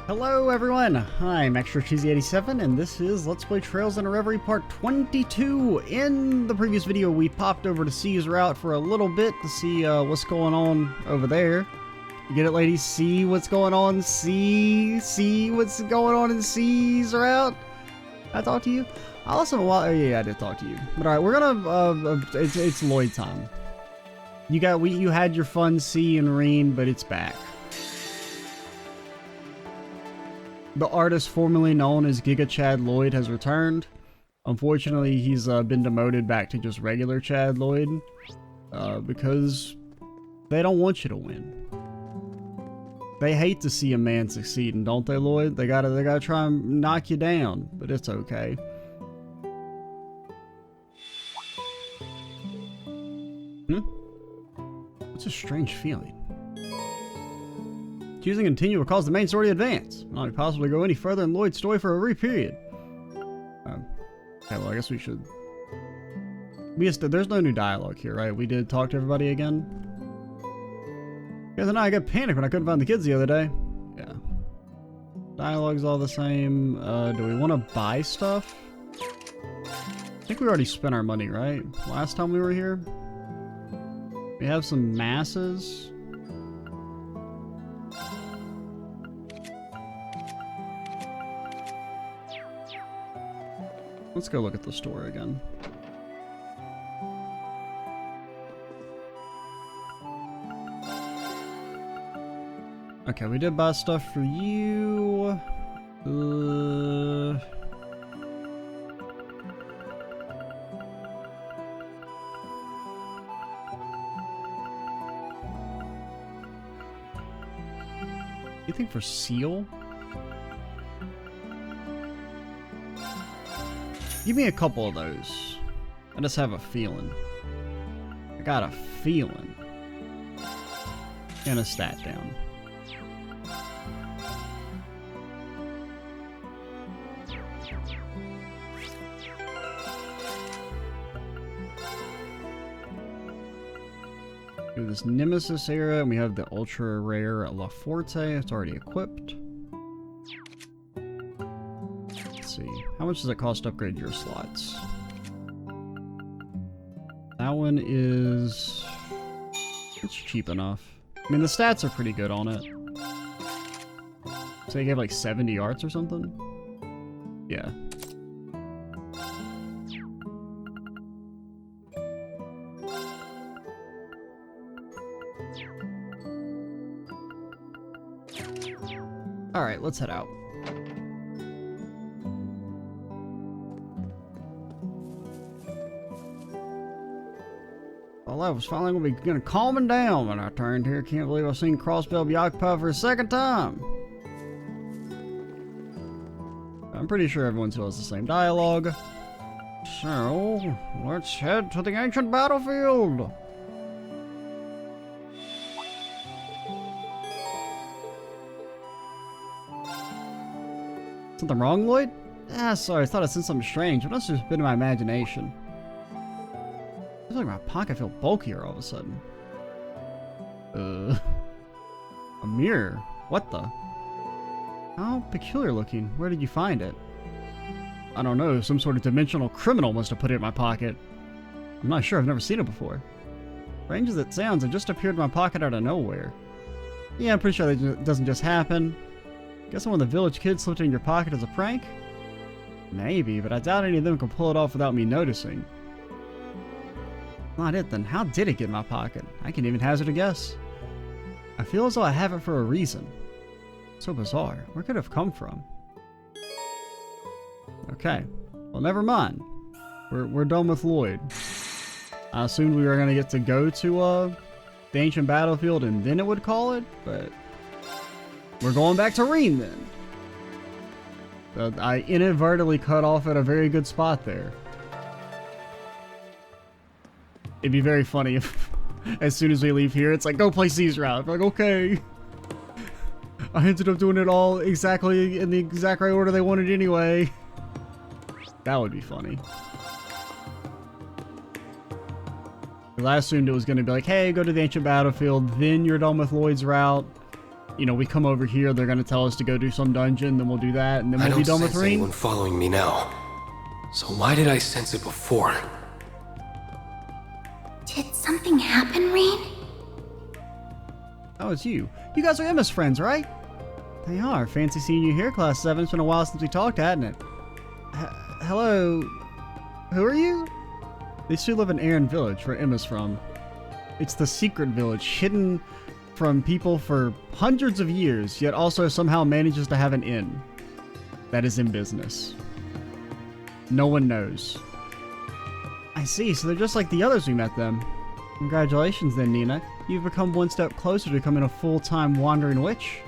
Hello everyone, I'm Extra Cheesy 87 and this is Let's Play Trails Into Reverie Part 22. In the previous video we popped over to C's route for a little bit to see what's going on over there. You get it, ladies? See what's going on? See what's going on in C's route? I talked to you? I also, oh yeah, I did talk to you. But alright, we're gonna, it's Lloyd time. You had your fun C and Rean, but it's back. The artist formerly known as Giga Chad Lloyd has returned. Unfortunately, he's been demoted back to just regular Chad Lloyd because they don't want you to win. They hate to see a man succeeding, don't they, Lloyd? They gotta try and knock you down, but it's okay. What's a strange feeling? Choosing to continue will cause the main story to advance. Will not possibly go any further in Lloyd's story for a re-period. Okay, well, I guess we should... There's no new dialogue here, right? We did talk to everybody again. Guys and I got panicked when I couldn't find the kids the other day. Yeah. Dialogue's all the same. Do we want to buy stuff? I think we already spent our money, right? Last time we were here? We have some masses. Let's go look at the store again. Okay, we did buy stuff for you. Anything for Seal? Give me a couple of those. I just have a feeling. I got a feeling. And a stat down. Do this Nemesis era, and we have the ultra rare La Forte. It's already equipped. How much does it cost to upgrade your slots? That one is... It's cheap enough. I mean, the stats are pretty good on it. So they gave like 70 arts or something? Yeah. Alright, let's head out. Well, I was finally gonna calm him down when I turned here. Can't believe I've seen Crossbell be occupied for a second time. I'm pretty sure everyone still has the same dialogue. So, let's head to the ancient battlefield. Something wrong, Lloyd? Ah, sorry, I thought I seen something strange. It must have just been in my imagination. I feel like my pocket feels bulkier all of a sudden. A mirror? What the? How peculiar looking. Where did you find it? I don't know. Some sort of dimensional criminal must have put it in my pocket. I'm not sure. I've never seen it before. Strange as it sounds, it just appeared in my pocket out of nowhere. Yeah, I'm pretty sure that doesn't just happen. Guess one of the village kids slipped it in your pocket as a prank? Maybe, but I doubt any of them can pull it off without me noticing. Not it, then how did it get in my pocket? I can't even hazard a guess. I feel as though I have it for a reason. So bizarre. Where could it have come from? Okay. Well, never mind. We're done with Lloyd. I assumed we were going to get to go to the ancient battlefield and then it would call it, but we're going back to Rean then. I inadvertently cut off at a very good spot there. It'd be very funny if, as soon as we leave here, it's like, go play C's route. I'm like, okay. I ended up doing it all exactly in the exact right order they wanted anyway. That would be funny. Because I assumed it was going to be like, hey, go to the ancient battlefield, then you're done with Lloyd's route. you know, we come over here, they're gonna tell us to go do some dungeon, then we'll do that, and then we'll be done with Rean. I don't sense anyone following me now. So why did I sense it before? Did something happen, Rean? Oh, it's you. You guys are Emma's friends, right? They are. Fancy seeing you here, Class 7. It's been a while since we talked, hadn't it? Hello? Who are you? These two live in Aaron Village, where Emma's from. It's the secret village, hidden from people for hundreds of years, yet also somehow manages to have an inn that is in business. No one knows. I see, so they're just like the others we met them. Congratulations then, Nina. You've become one step closer to becoming a full-time wandering witch.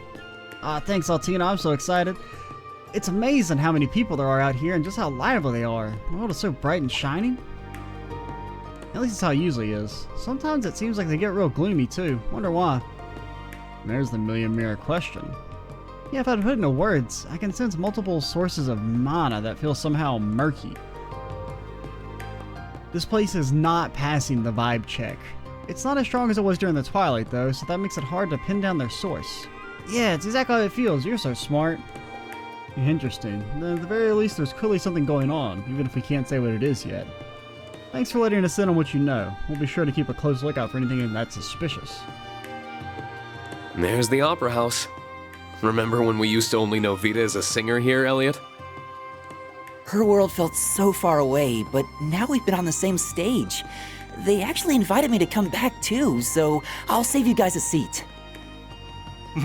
Thanks, Altina. I'm so excited. It's amazing how many people there are out here and just how lively they are. The world is so bright and shining. At least it's how it usually is. Sometimes it seems like they get real gloomy too. Wonder why. And there's the million-mirror question. Yeah, if I put it into words, I can sense multiple sources of mana that feel somehow murky. This place is not passing the vibe check. It's not as strong as it was during the Twilight though, so that makes it hard to pin down their source. Yeah, it's exactly how it feels. You're so smart. Interesting. At the very least, there's clearly something going on, even if we can't say what it is yet. Thanks for letting us in on what you know. We'll be sure to keep a close lookout for anything that's suspicious. There's the Opera House. Remember when we used to only know Vita as a singer here, Elliot? Her world felt so far away, but now we've been on the same stage. They actually invited me to come back too, so I'll save you guys a seat.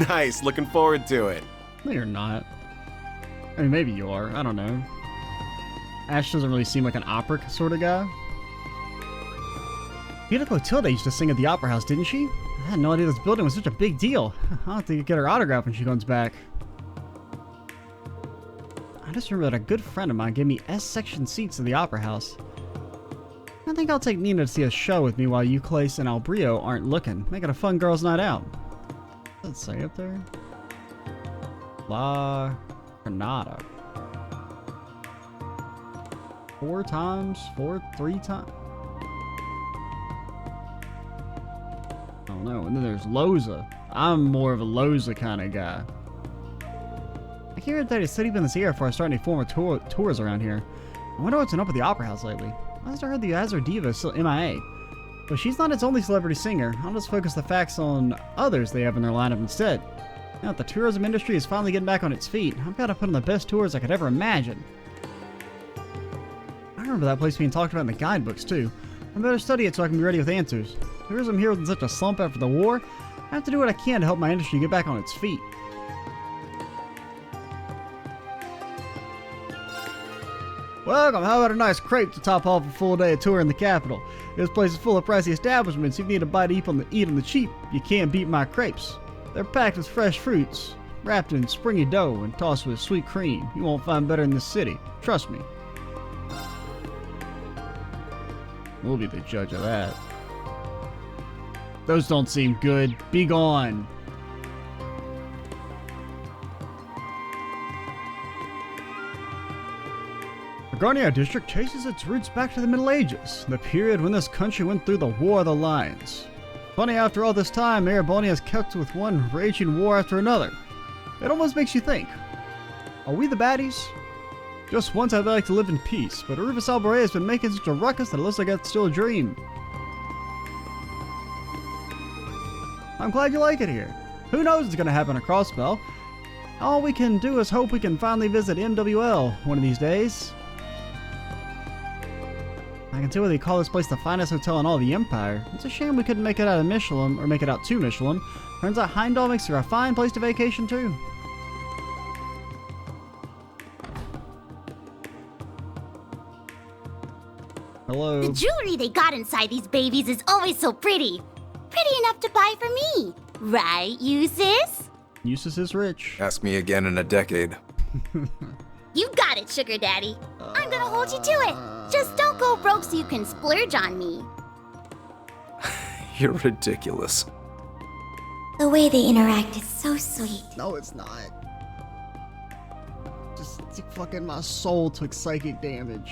Nice, looking forward to it. No, you're not. I mean, maybe you are. I don't know. Ash doesn't really seem like an opera sort of guy. Vita Clotilde used to sing at the Opera House, didn't she? I had no idea this building was such a big deal. I'll have to get her autograph when she comes back. I just remember that a good friend of mine gave me S-section seats at the Opera House. I think I'll take Nina to see a show with me while you, Clace, and Albrio aren't looking. Make it a fun girls' night out. What does it say up there? La Granada. 3 times? I don't know. And then there's Loza. I'm more of a Loza kind of guy. I hear that the city been this year before I start any form of tours around here. I wonder what's been up at the Opera House lately. Last I heard, the Azure Diva is still MIA. But she's not its only celebrity singer. I'll just focus the facts on others they have in their lineup instead. Now that the tourism industry is finally getting back on its feet, I've got to put on the best tours I could ever imagine. I remember that place being talked about in the guidebooks too. I better study it so I can be ready with answers. Tourism here was in such a slump after the war. I have to do what I can to help my industry get back on its feet. Welcome, how about a nice crepe to top off a full day of tour in the capital? This place is full of pricey establishments. If you need a bite to eat on the cheap, you can't beat my crepes. They're packed with fresh fruits, wrapped in springy dough and tossed with sweet cream. You won't find better in this city. Trust me. We'll be the judge of that. Those don't seem good. Be gone. The Garnier district traces its roots back to the Middle Ages, the period when this country went through the War of the Lions. Funny, after all this time, Ereboni has kept with one raging war after another. It almost makes you think, are we the baddies? Just once I'd like to live in peace, but Rufus Alboret has been making such a ruckus that it looks like it's still a dream. I'm glad you like it here. Who knows what's going to happen at Crossbell? All we can do is hope we can finally visit MWL one of these days. I can see why they call this place the finest hotel in all the Empire. It's a shame we couldn't make it out of Michelin, or make it out to Michelin. Turns out Heimdall makes for a fine place to vacation too. Hello. The jewelry they got inside these babies is always so pretty. Pretty enough to buy for me. Right, Eustace? Eustace is rich. Ask me again in a decade. You got it, Sugar Daddy. I'm gonna hold you to it. Just don't go broke so you can splurge on me. You're ridiculous. The way they interact is so sweet. No, it's not. Just fucking my soul took psychic damage.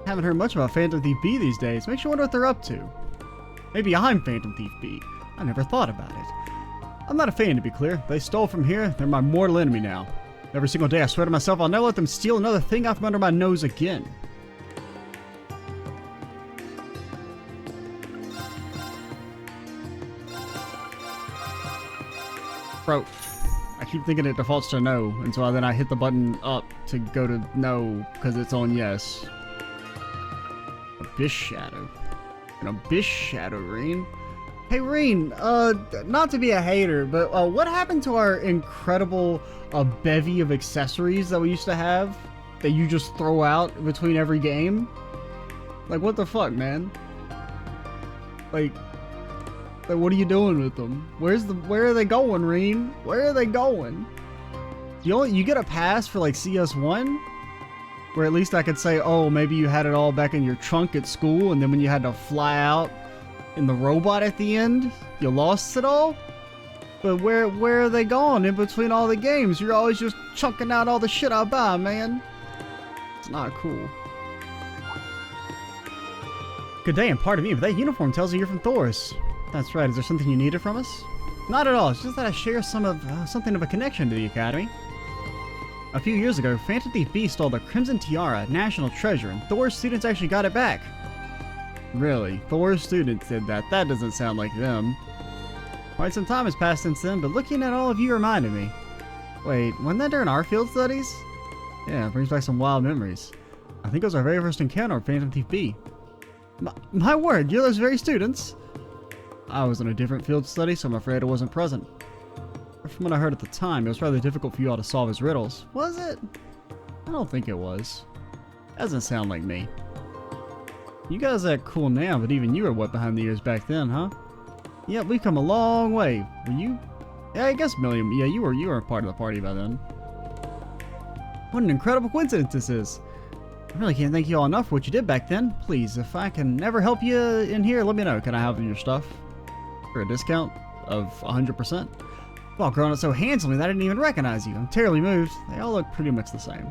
Haven't heard much about Phantom Thief B these days. Makes you wonder what they're up to. Maybe I'm Phantom Thief B. I never thought about it. I'm not a fan, to be clear. They stole from here. They're my mortal enemy now. Every single day I swear to myself I'll never let them steal another thing out from under my nose again. Bro, I keep thinking it defaults to no, and so then I hit the button up to go to no, because it's on yes. Abyss Shadow. An Abyss Shadow, Rean. Hey, Rean, not to be a hater, but what happened to our incredible bevy of accessories that we used to have that you just throw out between every game? Like, what the fuck, man? Like what are you doing with them? Where are they going, Rean? Where are they going? You get a pass for like CS1? Where at least I could say, oh, maybe you had it all back in your trunk at school, and then when you had to fly out in the robot at the end, you lost it all? But where are they going in between all the games? You're always just chunking out all the shit I buy, man. It's not cool. Good day, and pardon me, but that uniform tells me you're from Thor's. That's right, is there something you needed from us? Not at all, it's just that I share something of a connection to the Academy. A few years ago, Phantom Thief B stole the Crimson Tiara, national treasure, and Thor's students actually got it back. Really? Thor's students did that? That doesn't sound like them. Quite some time has passed since then, but looking at all of you reminded me. Wait, wasn't that during our field studies? Yeah, it brings back some wild memories. I think it was our very first encounter with Phantom Thief B. My word, you're those very students? I was in a different field study, so I'm afraid I wasn't present. From what I heard at the time, it was rather difficult for you all to solve his riddles. Was it? I don't think it was. Doesn't sound like me. You guys act cool now, but even you were wet behind the ears back then, huh? Yep, we've come a long way. Were you? Yeah, I guess Milliam. Yeah, you were a part of the party by then. What an incredible coincidence this is. I really can't thank you all enough for what you did back then. Please, if I can ever help you in here, let me know. Can I have your stuff? For a discount of 100%? Well, growing up so handsomely that I didn't even recognize you. I'm terribly moved. They all look pretty much the same.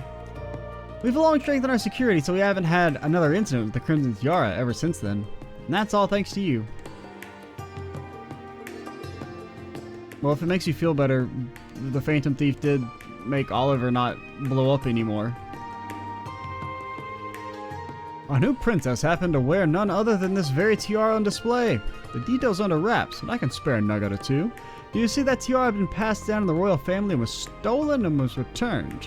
We've long strengthened our security, so we haven't had another incident with the Crimson Tiara ever since then. And that's all thanks to you. Well, if it makes you feel better, the Phantom Thief did make Oliver not blow up anymore. Our new princess happened to wear none other than this very tiara on display. The details under wraps, and I can spare a nugget or two. Do you see that tiara had been passed down in the royal family and was stolen and was returned?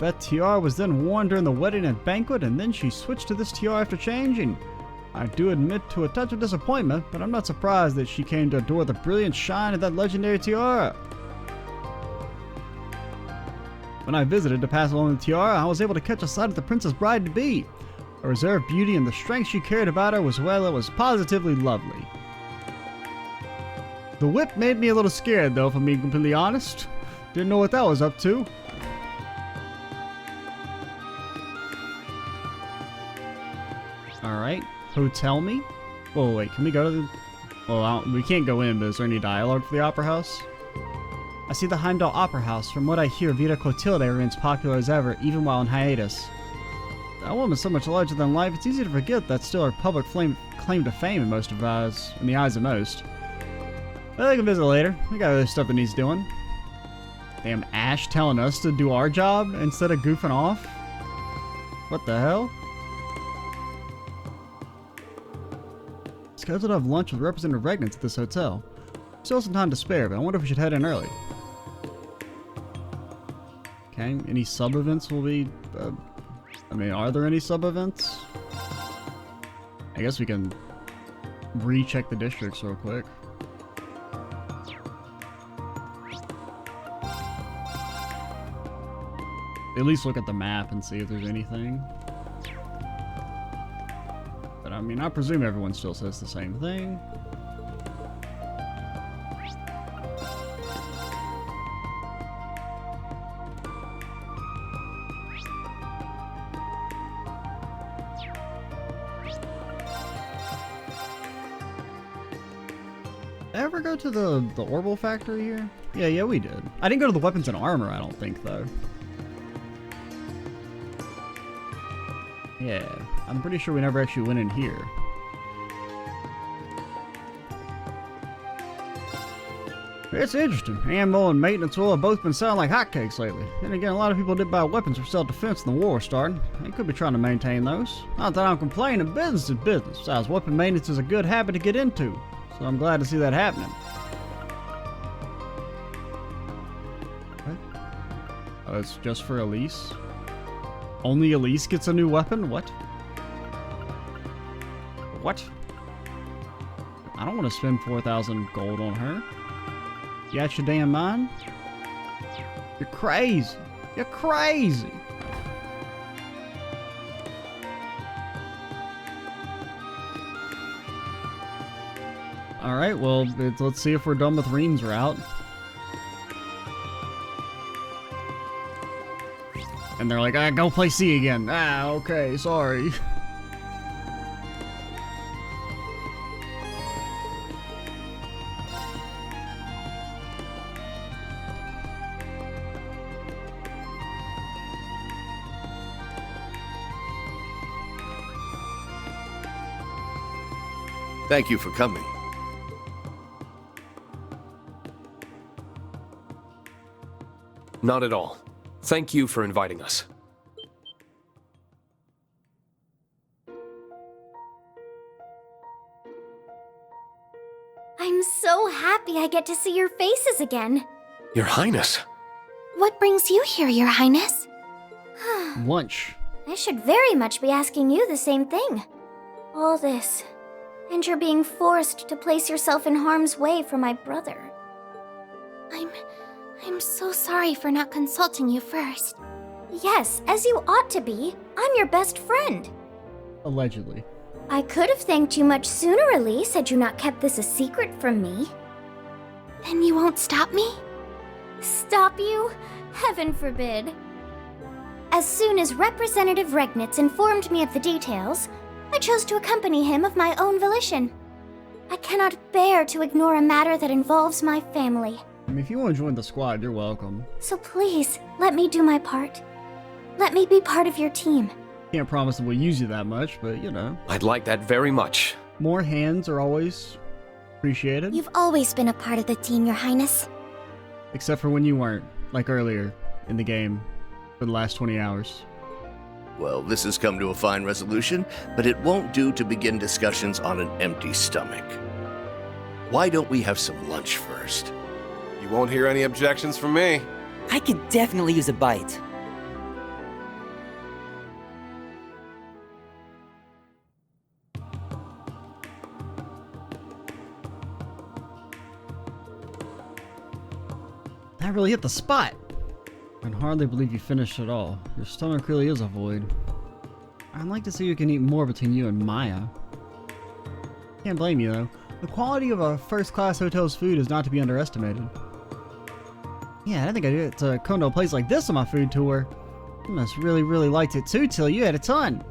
That tiara was then worn during the wedding and banquet, and then she switched to this tiara after changing. I do admit to a touch of disappointment, but I'm not surprised that she came to adore the brilliant shine of that legendary tiara. When I visited to pass along the tiara, I was able to catch a sight of the princess bride-to-be. Her reserved beauty and the strength she carried about her was, well, it was positively lovely. The whip made me a little scared, though, if I'm being completely honest. Didn't know what that was up to. Alright, hotel me? Whoa, wait, can we go to the... Well, we can't go in, but is there any dialogue for the Opera House? I see the Heimdall Opera House. From what I hear, Vita Clotilde remains popular as ever, even while in hiatus. That woman's so much larger than life, it's easy to forget that's still her public claim to fame in the eyes of most. But I can visit later. We got other stuff that needs doing. Damn Ash telling us to do our job instead of goofing off? What the hell? Scheduled to have lunch with Representative Regnitz at this hotel. Still some time to spare, but I wonder if we should head in early. Okay, any sub-events will be... are there any sub-events? I guess we can recheck the districts real quick. At least look at the map and see if there's anything. But I presume everyone still says the same thing. Ever go to the Orbital factory here? Yeah, we did. I didn't go to the weapons and armor, I don't think, though. Yeah, I'm pretty sure we never actually went in here. It's interesting. Ammo and maintenance oil have both been selling like hotcakes lately. And again, a lot of people did buy weapons for self-defense when the war started. They could be trying to maintain those. Not that I'm complaining, business is business. Besides, weapon maintenance is a good habit to get into. So I'm glad to see that happening. What? Oh, it's just for Elise? Only Elise gets a new weapon? What? What? I don't want to spend 4,000 gold on her. You out your damn mind? You're crazy. You're crazy. Alright, well, let's see if we're done with Rean's route. And they're like, go play C again. Ah, okay, sorry. Thank you for coming. Not at all. Thank you for inviting us. I'm so happy I get to see your faces again. Your Highness. What brings you here, Your Highness? Lunch. I should very much be asking you the same thing. All this, and you're being forced to place yourself in harm's way for my brother. I'm so sorry for not consulting you first. Yes, as you ought to be. I'm your best friend. Allegedly. I could have thanked you much sooner, Elise, had you not kept this a secret from me. Then you won't stop me? Stop you? Heaven forbid. As soon as Representative Regnitz informed me of the details, I chose to accompany him of my own volition. I cannot bear to ignore a matter that involves my family. I mean, if you want to join the squad, you're welcome. So please, let me do my part. Let me be part of your team. Can't promise that we'll use you that much, but you know. I'd like that very much. More hands are always appreciated. You've always been a part of the team, Your Highness. Except for when you weren't, like earlier in the game, for the last 20 hours. Well, this has come to a fine resolution, but it won't do to begin discussions on an empty stomach. Why don't we have some lunch first? You won't hear any objections from me. I could definitely use a bite. That really hit the spot. I can hardly believe you finished it all. Your stomach really is a void. I'd like to see who can eat more between you and Maya. Can't blame you though. The quality of a first-class hotel's food is not to be underestimated. Yeah, I think I did come to a place like this on my food tour. You must really liked it too, Till. You had a ton.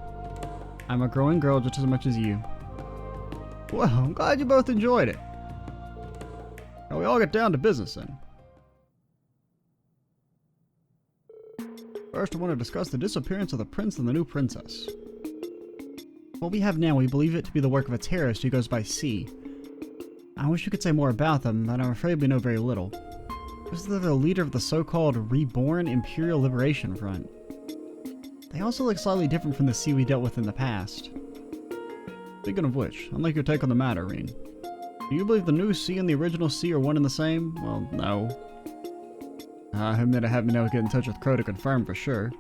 I'm a growing girl just as much as you. Well, I'm glad you both enjoyed it. Now we all get down to business then. First, I want to discuss the disappearance of the prince and the new princess. What we have now, we believe it to be the work of a terrorist who goes by C. I wish we could say more about them, but I'm afraid we know very little. This is the leader of the so-called Reborn Imperial Liberation Front. They also look slightly different from the C we dealt with in the past. Speaking of which, I'd like your take on the matter, Rean. Do you believe the new C and the original C are one and the same? Well, no. I admit I haven't been able to get in touch with Crow to confirm for sure.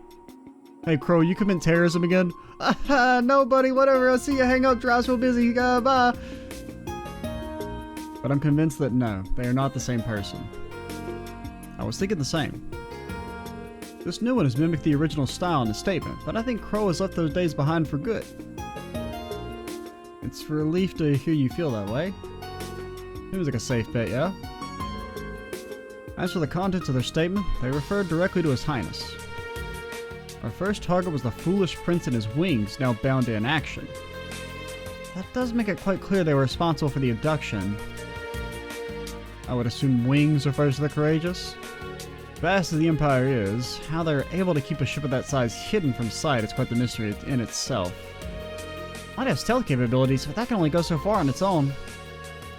Hey Crow, you commit terrorism again? No buddy, whatever, I'll see you hang up, Drow's real busy, bye. But I'm convinced that no, they are not the same person. I was thinking the same. This new one has mimicked the original style in his statement, but I think Crow has left those days behind for good. It's a relief to hear you feel that way. Seems like a safe bet, yeah? As for the contents of their statement, they referred directly to His Highness. Our first target was the foolish prince and his wings, now bound to inaction. That does make it quite clear they were responsible for the abduction. I would assume wings refers to the courageous. Vast as the Empire is, how they're able to keep a ship of that size hidden from sight is quite the mystery in itself. Might have stealth capabilities, but that can only go so far on its own.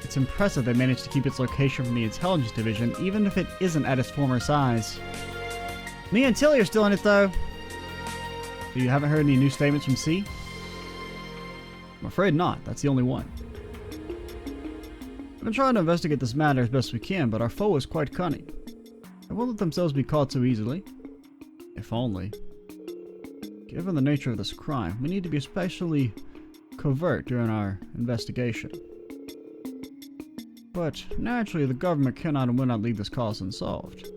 It's impressive they managed to keep its location from the intelligence division, even if it isn't at its former size. Me and Tilly are still in it, though. So you haven't heard any new statements from C? I'm afraid not. That's the only one. We've been trying to investigate this matter as best we can, but our foe is quite cunning. They won't let themselves be caught so easily. If only. Given the nature of this crime, we need to be especially covert during our investigation. But naturally, the government cannot and will not leave this cause unsolved.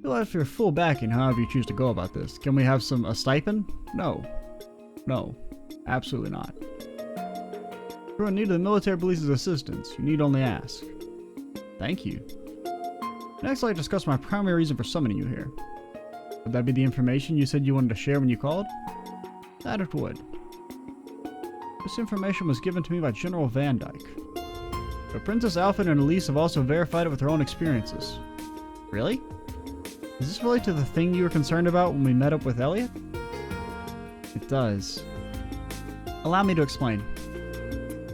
You'll have your full backing however you choose to go about this. Can we have a stipend? No. No. Absolutely not. If you're in need of the military police's assistance, you need only ask. Thank you. Next, I'd like to discuss my primary reason for summoning you here. Would that be the information you said you wanted to share when you called? That it would. This information was given to me by General Van Dyke. But Princess Alfred and Elise have also verified it with their own experiences. Really? Does this relate to the thing you were concerned about when we met up with Elliot? It does. Allow me to explain.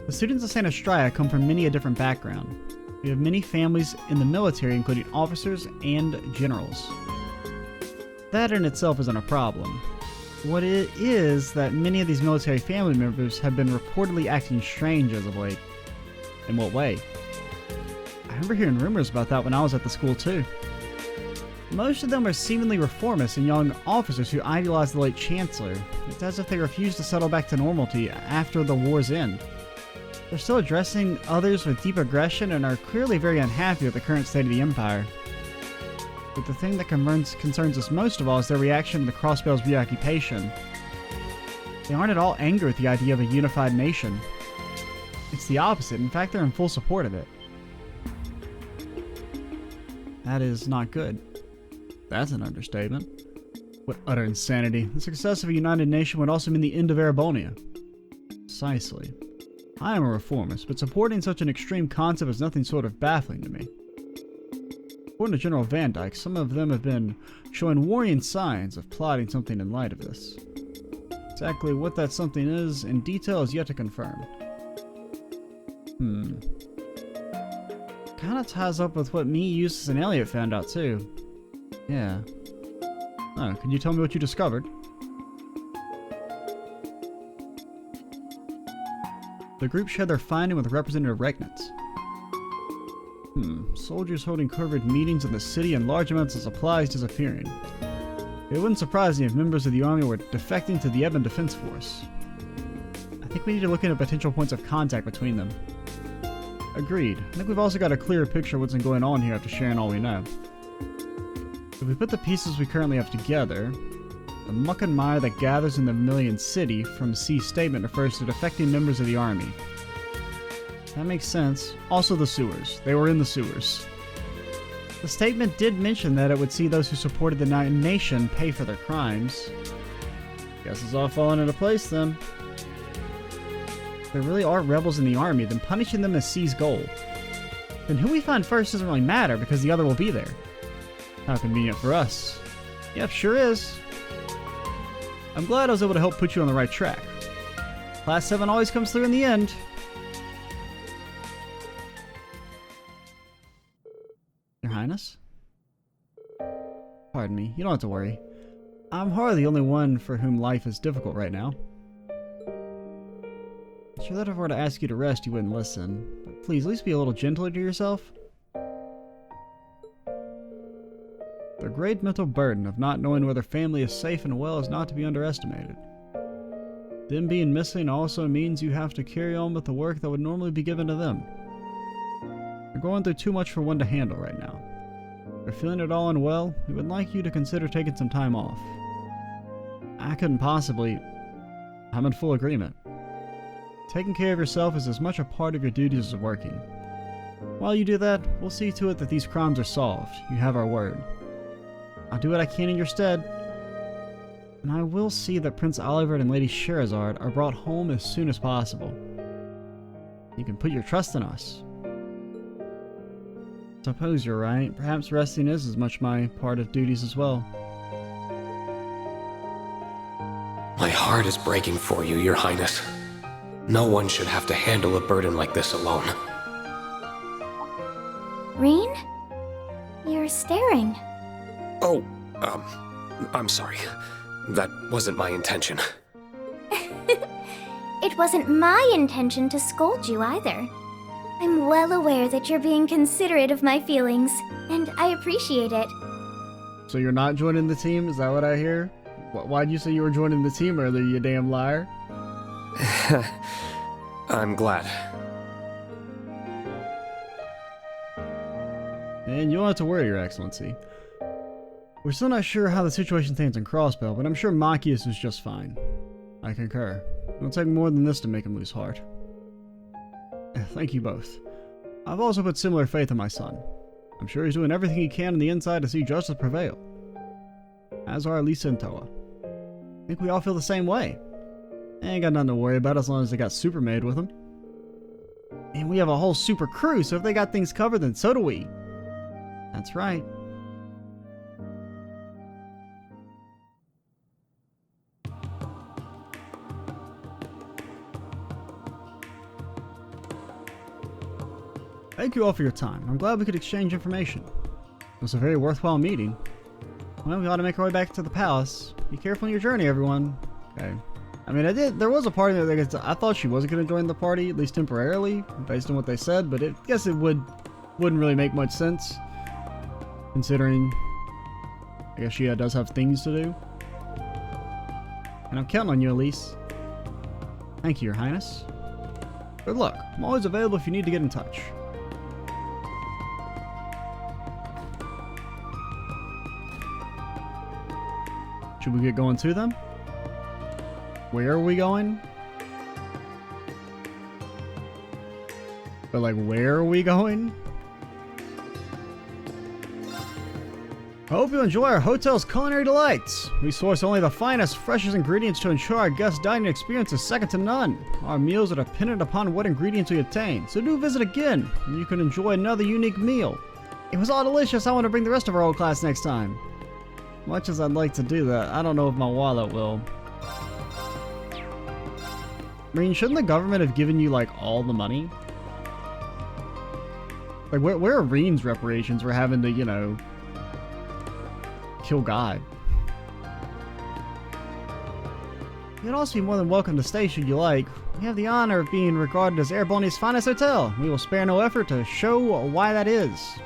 The students of Santa Stria come from many a different background. We have many families in the military, including officers and generals. That in itself isn't a problem. What it is that many of these military family members have been reportedly acting strange as of late. In what way? I remember hearing rumors about that when I was at the school too. Most of them are seemingly reformists and young officers who idolize the late Chancellor. It's as if they refuse to settle back to normality after the war's end. They're still addressing others with deep aggression and are clearly very unhappy with the current state of the Empire. But the thing that concerns us most of all is their reaction to the Crossbell's reoccupation. They aren't at all angry with the idea of a unified nation. It's the opposite. In fact, they're in full support of it. That is not good. That's an understatement. What utter insanity. The success of a united nation would also mean the end of Erebonia. Precisely. I am a reformist, but supporting such an extreme concept is nothing sort of baffling to me. According to General Van Dyke, some of them have been showing worrying signs of plotting something in light of this. Exactly what that something is in detail is yet to confirm. Kinda ties up with what me, Eustace, and Elliot found out too. Yeah. Oh, can you tell me what you discovered? The group shared their finding with Representative Regnitz. Soldiers holding covert meetings in the city and large amounts of supplies disappearing. It wouldn't surprise me if members of the army were defecting to the Ebon Defense Force. I think we need to look into potential points of contact between them. Agreed. I think we've also got a clearer picture of what's been going on here after sharing all we know. If we put the pieces we currently have together, the muck and mire that gathers in the Vermilion City from C's statement refers to defecting members of the army. That makes sense. Also the sewers. They were in the sewers. The statement did mention that it would see those who supported the nation pay for their crimes. Guess it's all falling into place then. If there really are rebels in the army, then punishing them is C's goal. Then who we find first doesn't really matter because the other will be there. How convenient for us. Yep, sure is. I'm glad I was able to help put you on the right track. Class 7 always comes through in the end. Your Highness? Pardon me, you don't have to worry. I'm hardly the only one for whom life is difficult right now. I'm sure that if I were to ask you to rest, you wouldn't listen. But please, at least be a little gentler to yourself. The great mental burden of not knowing whether family is safe and well is not to be underestimated. Them being missing also means you have to carry on with the work that would normally be given to them. You're going through too much for one to handle right now. If you're feeling at all unwell, we would like you to consider taking some time off. I couldn't possibly. I'm in full agreement. Taking care of yourself is as much a part of your duties as working. While you do that, we'll see to it that these crimes are solved. You have our word. I'll do what I can in your stead. And I will see that Prince Oliver and Lady Sherazard are brought home as soon as possible. You can put your trust in us. Suppose you're right. Perhaps resting is as much my part of duties as well. My heart is breaking for you, Your Highness. No one should have to handle a burden like this alone. there staring? Oh, I'm sorry. That wasn't my intention. It wasn't my intention to scold you either. I'm well aware that you're being considerate of my feelings, and I appreciate it. So you're not joining the team? Is that what I hear? Why'd you say you were joining the team earlier, you damn liar? I'm glad. And you don't have to worry, Your Excellency. We're still not sure how the situation stands in Crossbell, but I'm sure Machias is just fine. I concur. It'll take more than this to make him lose heart. Thank you both. I've also put similar faith in my son. I'm sure he's doing everything he can on the inside to see justice prevail. As are Lisa and Toa. I think we all feel the same way. Ain't got nothing to worry about as long as they got Super Maid with them. And we have a whole super crew, so if they got things covered, then so do we. That's right. Thank you all for your time. I'm glad we could exchange information. It was a very worthwhile meeting. Well, we ought to make our way back to the palace. Be careful on your journey, everyone. Okay. I mean, there was a party that I thought she wasn't going to join the party, at least temporarily, based on what they said, but I guess it wouldn't really make much sense, considering I guess she does have things to do. And I'm counting on you, Elise. Thank you, Your Highness. Good luck. I'm always available if you need to get in touch. Should we get going to them? Where are we going? But like, where are we going? I hope you enjoy our hotel's culinary delights. We source only the finest, freshest ingredients to ensure our guest dining experience is second to none. Our meals are dependent upon what ingredients we obtain, so do visit again, and you can enjoy another unique meal. It was all delicious. I want to bring the rest of our old class next time. Much as I'd like to do that, I don't know if my wallet will. I mean, shouldn't the government have given you, like, all the money? Like, where are Rean's reparations for having to, you know, kill God? You'd also be more than welcome to stay should you like. We have the honor of being regarded as Ereboni's finest hotel. We will spare no effort to show why that is.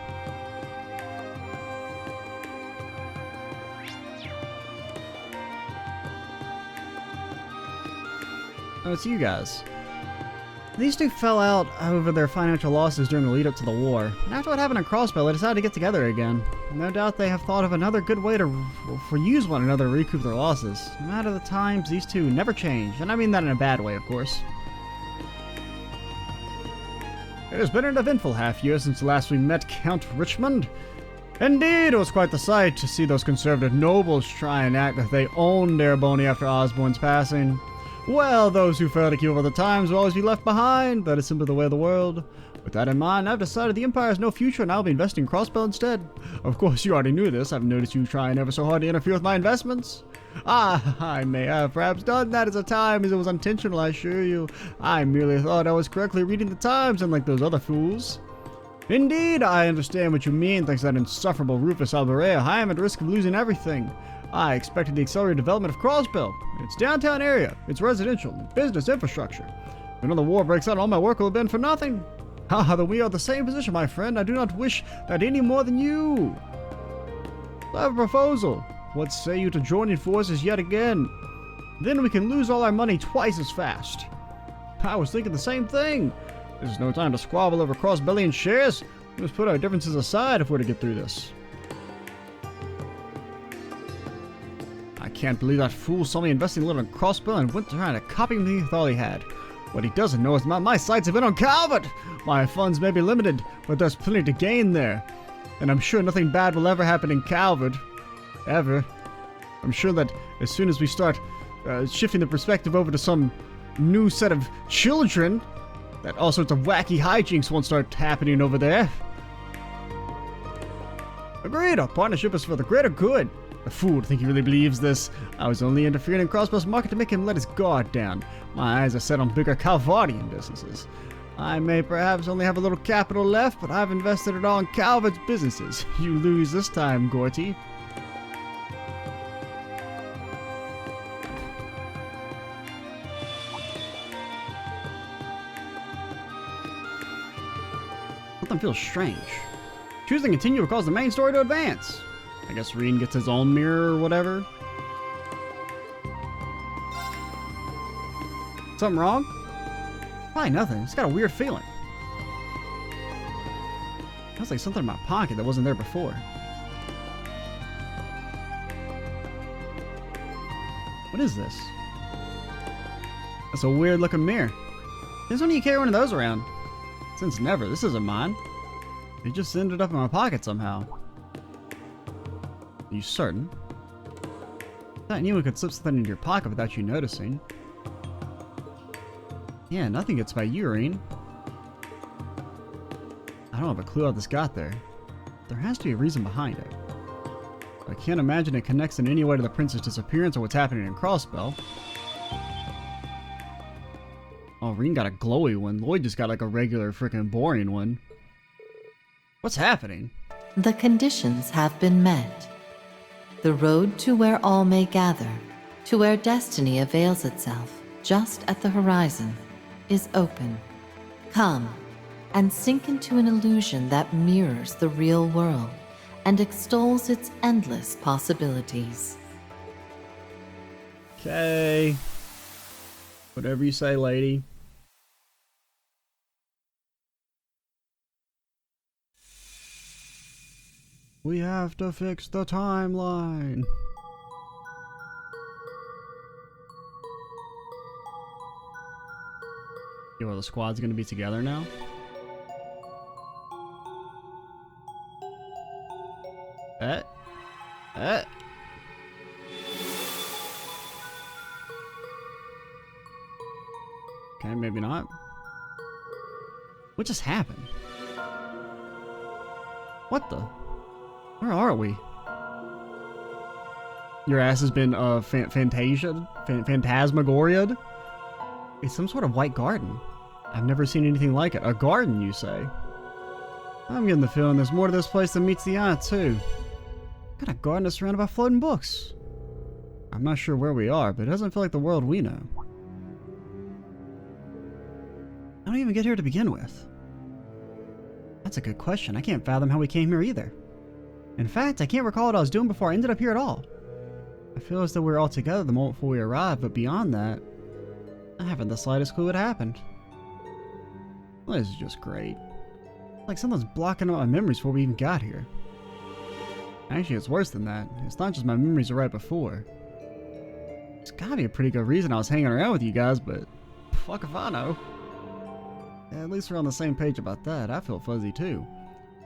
Oh, it's you guys. These two fell out over their financial losses during the lead up to the war, and after what happened in Crossbell, they decided to get together again. No doubt they have thought of another good way to use one another to recoup their losses. No matter the times, these two never change, and I mean that in a bad way, of course. It has been an eventful half-year since last we met Count Richmond. Indeed, it was quite the sight to see those conservative nobles try and act as they owned Erebony after Osborne's passing. Well, those who fail to keep up with the times will always be left behind. That is simply the way of the world. With that in mind, I've decided the Empire has no future and I'll be investing in Crossbell instead. Of course, you already knew this. I've noticed you trying ever so hard to interfere with my investments. I may have perhaps done that at a time as it was intentional, I assure you. I merely thought I was correctly reading the times, unlike those other fools. Indeed, I understand what you mean. Thanks to that insufferable Rufus Alberea, I am at risk of losing everything. I expected the accelerated development of Crossbell. Its downtown area, its residential and business infrastructure. When another war breaks out, all my work will have been for nothing. Then we are in the same position, my friend. I do not wish that any more than you. I have a proposal. What say you to joining forces yet again? Then we can lose all our money twice as fast. I was thinking the same thing. This is no time to squabble over Crossbellian shares. We must put our differences aside if we're to get through this. I can't believe that fool saw me investing a little in Crossbell and went trying to copy me with all he had. What he doesn't know is my sights have been on Calvert! My funds may be limited, but there's plenty to gain there. And I'm sure nothing bad will ever happen in Calvert. Ever. I'm sure that as soon as we start shifting the perspective over to some new set of children, that all sorts of wacky hijinks won't start happening over there. Agreed, our partnership is for the greater good. A fool to think he really believes this. I was only interfering in Crossbell's market to make him let his guard down. My eyes are set on bigger Calvardian businesses. I may perhaps only have a little capital left, but I've invested it all in Calvert's businesses. You lose this time, Gorty. Something feels strange. Choosing to continue will cause the main story to advance. I guess Rean gets his own mirror or whatever. Something wrong? Probably nothing. It's got a weird feeling. Feels like something in my pocket that wasn't there before. What is this? That's a weird looking mirror. Since when do you carry one of those around? Since never. This isn't mine. It just ended up in my pocket somehow. Are you certain? I thought anyone could slip something into your pocket without you noticing. Yeah, nothing gets by you, Rean. I don't have a clue how this got there. There has to be a reason behind it. I can't imagine it connects in any way to the prince's disappearance or what's happening in Crossbell. Oh, Rean got a glowy one. Lloyd just got like a regular freaking boring one. What's happening? The conditions have been met. The road to where all may gather, to where destiny avails itself, just at the horizon, is open. Come, and sink into an illusion that mirrors the real world and extols its endless possibilities. Okay. Whatever you say, lady. We have to fix the timeline. Yo, the squad's gonna be together now? Okay, maybe not. What just happened? What the? Where are we? Your ass has been phantasmagoria'd? It's some sort of white garden. I've never seen anything like it. A garden, you say? I'm getting the feeling there's more to this place than meets the eye, too. Got a garden that's surrounded by floating books. I'm not sure where we are, but it doesn't feel like the world we know. How did we even get here to begin with? That's a good question. I can't fathom how we came here either. In fact, I can't recall what I was doing before I ended up here at all. I feel as though we were all together the moment before we arrived, but beyond that, I haven't the slightest clue what happened. Well, this is just great. Like something's blocking out my memories before we even got here. Actually, it's worse than that. It's not just my memories of right before. There's gotta be a pretty good reason I was hanging around with you guys, but fuck if I know. Yeah, at least we're on the same page about that. I feel fuzzy too.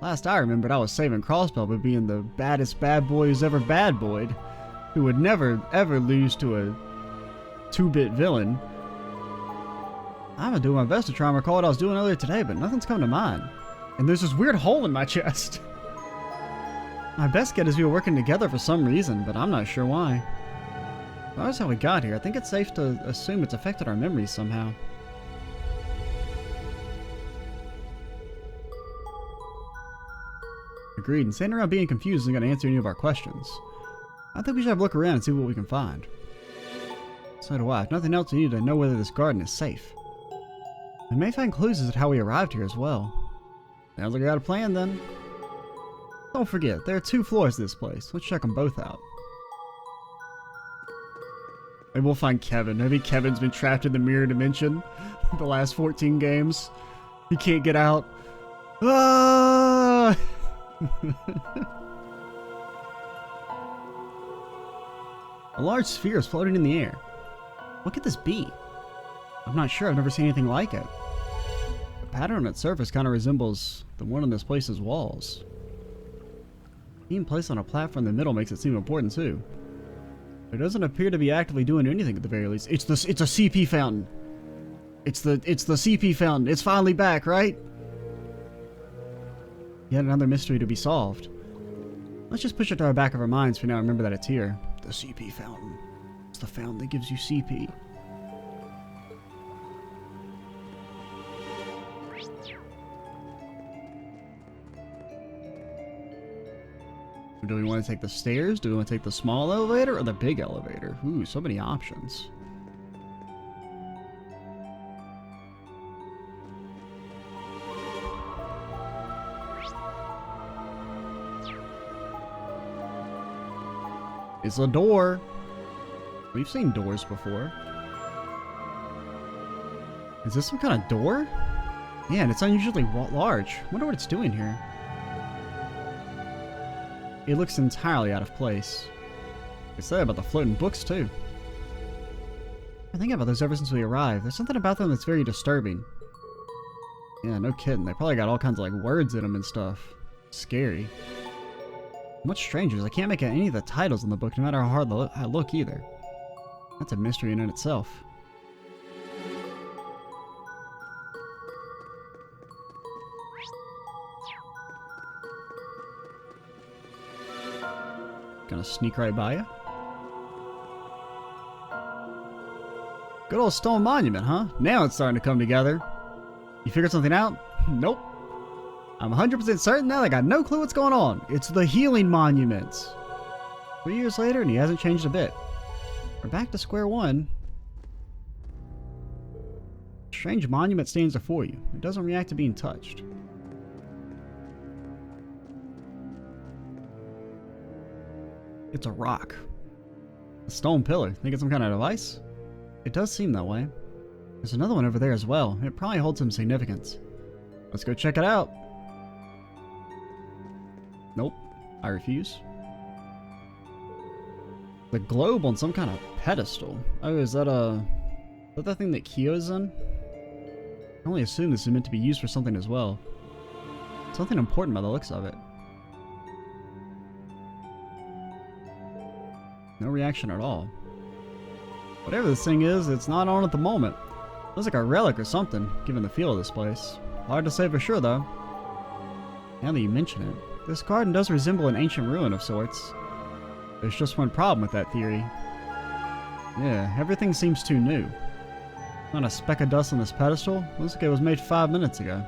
Last I remembered, I was saving Crossbell by being the baddest bad boy who's ever bad boyed, who would never ever lose to a 2-bit villain. I'm gonna do my best to try and recall what I was doing earlier today, but nothing's come to mind. And there's this weird hole in my chest. My best guess is we were working together for some reason, but I'm not sure why. If that was how we got here, I think it's safe to assume it's affected our memories somehow. Agreed, and standing around being confused isn't going to answer any of our questions. I think we should have a look around and see what we can find. So do I. If nothing else, we need to know whether this garden is safe. We may find clues as to how we arrived here as well. Sounds like I got a plan then. Don't forget, there are 2 floors to this place. Let's check them both out. Maybe we'll find Kevin. Maybe Kevin's been trapped in the mirror dimension the last 14 games. He can't get out. Ah! A large sphere is floating in the air. What could this be? I'm not sure. I've never seen anything like it. The pattern on its surface kind of resembles the one on this place's walls. Being placed on a platform in the middle makes it seem important too. It doesn't appear to be actively doing anything at the very least. It's a CP fountain. It's the CP fountain. It's finally back, right? Yet another mystery to be solved. Let's just push it to the back of our minds for now and remember that it's here. The CP fountain. It's the fountain that gives you CP. Do we want to take the stairs? Do we want to take the small elevator or the big elevator? Ooh, so many options. It's a door. We've seen doors before. Is this some kind of door? Yeah, and it's unusually large. Wonder what it's doing here. It looks entirely out of place. It's there about the floating books, too. I've been thinking about those ever since we arrived. There's something about them that's very disturbing. Yeah, no kidding. They probably got all kinds of, like, words in them and stuff. Scary. What's strange is I can't make out any of the titles in the book, no matter how hard I look either. That's a mystery in itself. Gonna sneak right by you. Good old stone monument, huh? Now it's starting to come together. You figured something out? Nope. I'm 100% certain now I got no clue what's going on. It's the healing monument. 3 years later and he hasn't changed a bit. We're back to square one. Strange monument stands before you. It doesn't react to being touched. It's a rock. A stone pillar. Think it's some kind of device? It does seem that way. There's another one over there as well. It probably holds some significance. Let's go check it out. Nope. I refuse. The globe on some kind of pedestal. Oh, is that the thing that Kyo's in? I only assume this is meant to be used for something as well. Something important by the looks of it. No reaction at all. Whatever this thing is, it's not on at the moment. Looks like a relic or something, given the feel of this place. Hard to say for sure, though. Now that you mention it, this garden does resemble an ancient ruin of sorts. There's just one problem with that theory. Yeah, everything seems too new. Not a speck of dust on this pedestal. Looks like it was made 5 minutes ago.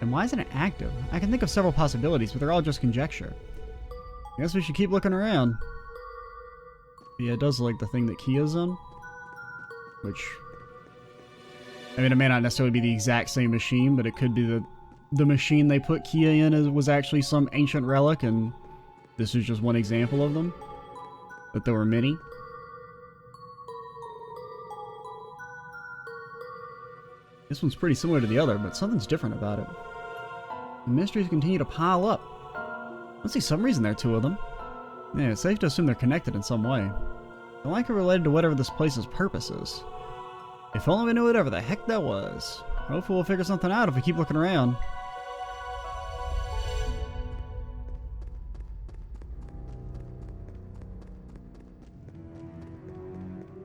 And why isn't it active? I can think of several possibilities, but they're all just conjecture. I guess we should keep looking around. Yeah, it does look like the thing that Kia's on. Which... I mean, it may not necessarily be the exact same machine, but it could be the machine they put Kia in was actually some ancient relic, and this is just one example of them. But there were many. This one's pretty similar to the other, but something's different about it. The mysteries continue to pile up. Let's see, some reason there are two of them. Yeah, it's safe to assume they're connected in some way. They're likely related to whatever this place's purpose is. If only we knew whatever the heck that was. Hopefully we'll figure something out if we keep looking around.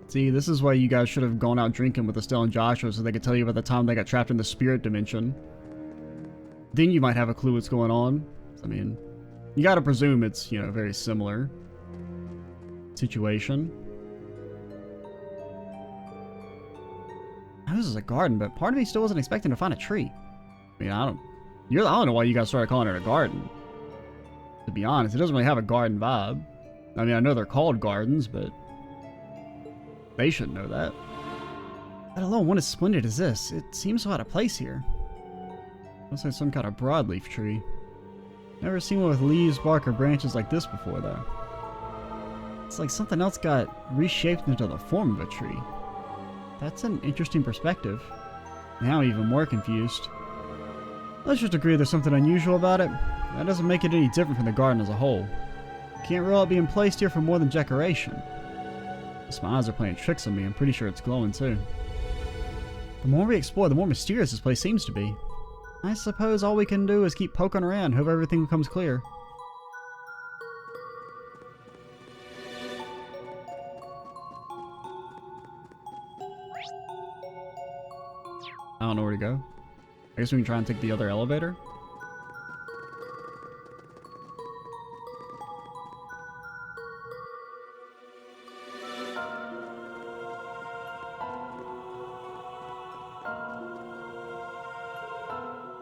See, this is why you guys should have gone out drinking with Estelle and Joshua so they could tell you about the time they got trapped in the spirit dimension. Then you might have a clue what's going on. I mean, you gotta presume it's, you know, a very similar situation. This is a garden, but part of me still wasn't expecting to find a tree. I mean, I don't know why you guys started calling it a garden. To be honest, it doesn't really have a garden vibe. I mean, I know they're called gardens, but they should know that. Let alone one as splendid as this. It seems so out of place here. Looks like some kind of broadleaf tree. Never seen one with leaves, bark, or branches like this before, though. It's like something else got reshaped into the form of a tree. That's an interesting perspective. Now I'm even more confused. Let's just agree there's something unusual about it. That doesn't make it any different from the garden as a whole. Can't rule out being placed here for more than decoration. Guess my eyes are playing tricks on me. I'm pretty sure it's glowing too. The more we explore, the more mysterious this place seems to be. I suppose all we can do is keep poking around, hope everything becomes clear. I don't know where to go. I guess we can try and take the other elevator.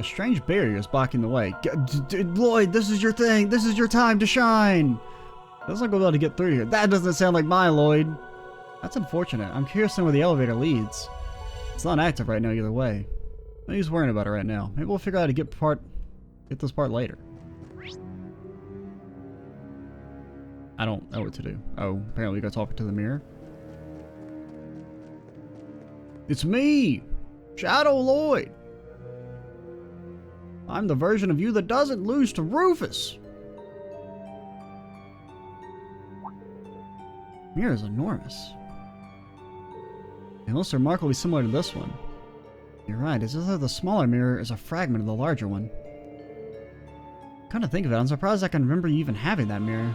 A strange barrier is blocking the way. Lloyd, this is your thing. This is your time to shine. Doesn't look like we'll be able to get through here. That doesn't sound like my Lloyd. That's unfortunate. I'm curious to where the elevator leads. It's not active right now either way. No use worrying about it right now. Maybe we'll figure out how to get this part later. I don't know what to do. Oh, apparently we gotta talk to the mirror. It's me! Shadow Lloyd! I'm the version of you that doesn't lose to Rufus! Mirror is enormous. It looks remarkably similar to this one. You're right, it's as though the smaller mirror is a fragment of the larger one. Come to think of it, I'm surprised I can remember you even having that mirror.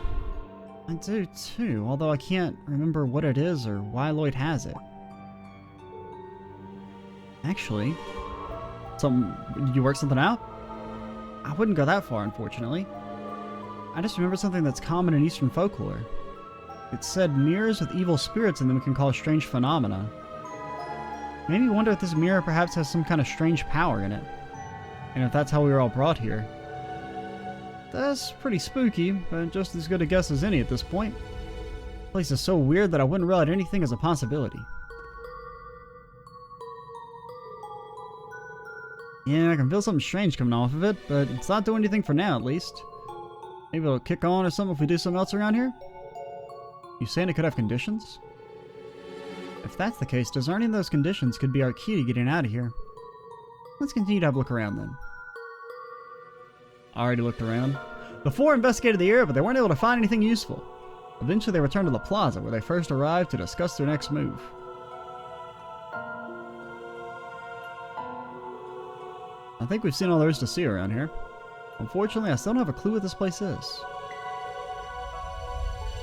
I do too, although I can't remember what it is or why Lloyd has it. Actually, did you work something out? I wouldn't go that far, unfortunately. I just remembered something that's common in Eastern folklore. It said mirrors with evil spirits in them can cause strange phenomena. Made me wonder if this mirror perhaps has some kind of strange power in it. And if that's how we were all brought here. That's pretty spooky, but just as good a guess as any at this point. The place is so weird that I wouldn't rule out anything as a possibility. Yeah, I can feel something strange coming off of it, but it's not doing anything for now, at least. Maybe it'll kick on or something if we do something else around here? You saying it could have conditions? If that's the case, discerning those conditions could be our key to getting out of here. Let's continue to have a look around then. I already looked around. The four investigated the area, but they weren't able to find anything useful. Eventually they returned to the plaza, where they first arrived to discuss their next move. I think we've seen all there is to see around here. Unfortunately, I still don't have a clue what this place is.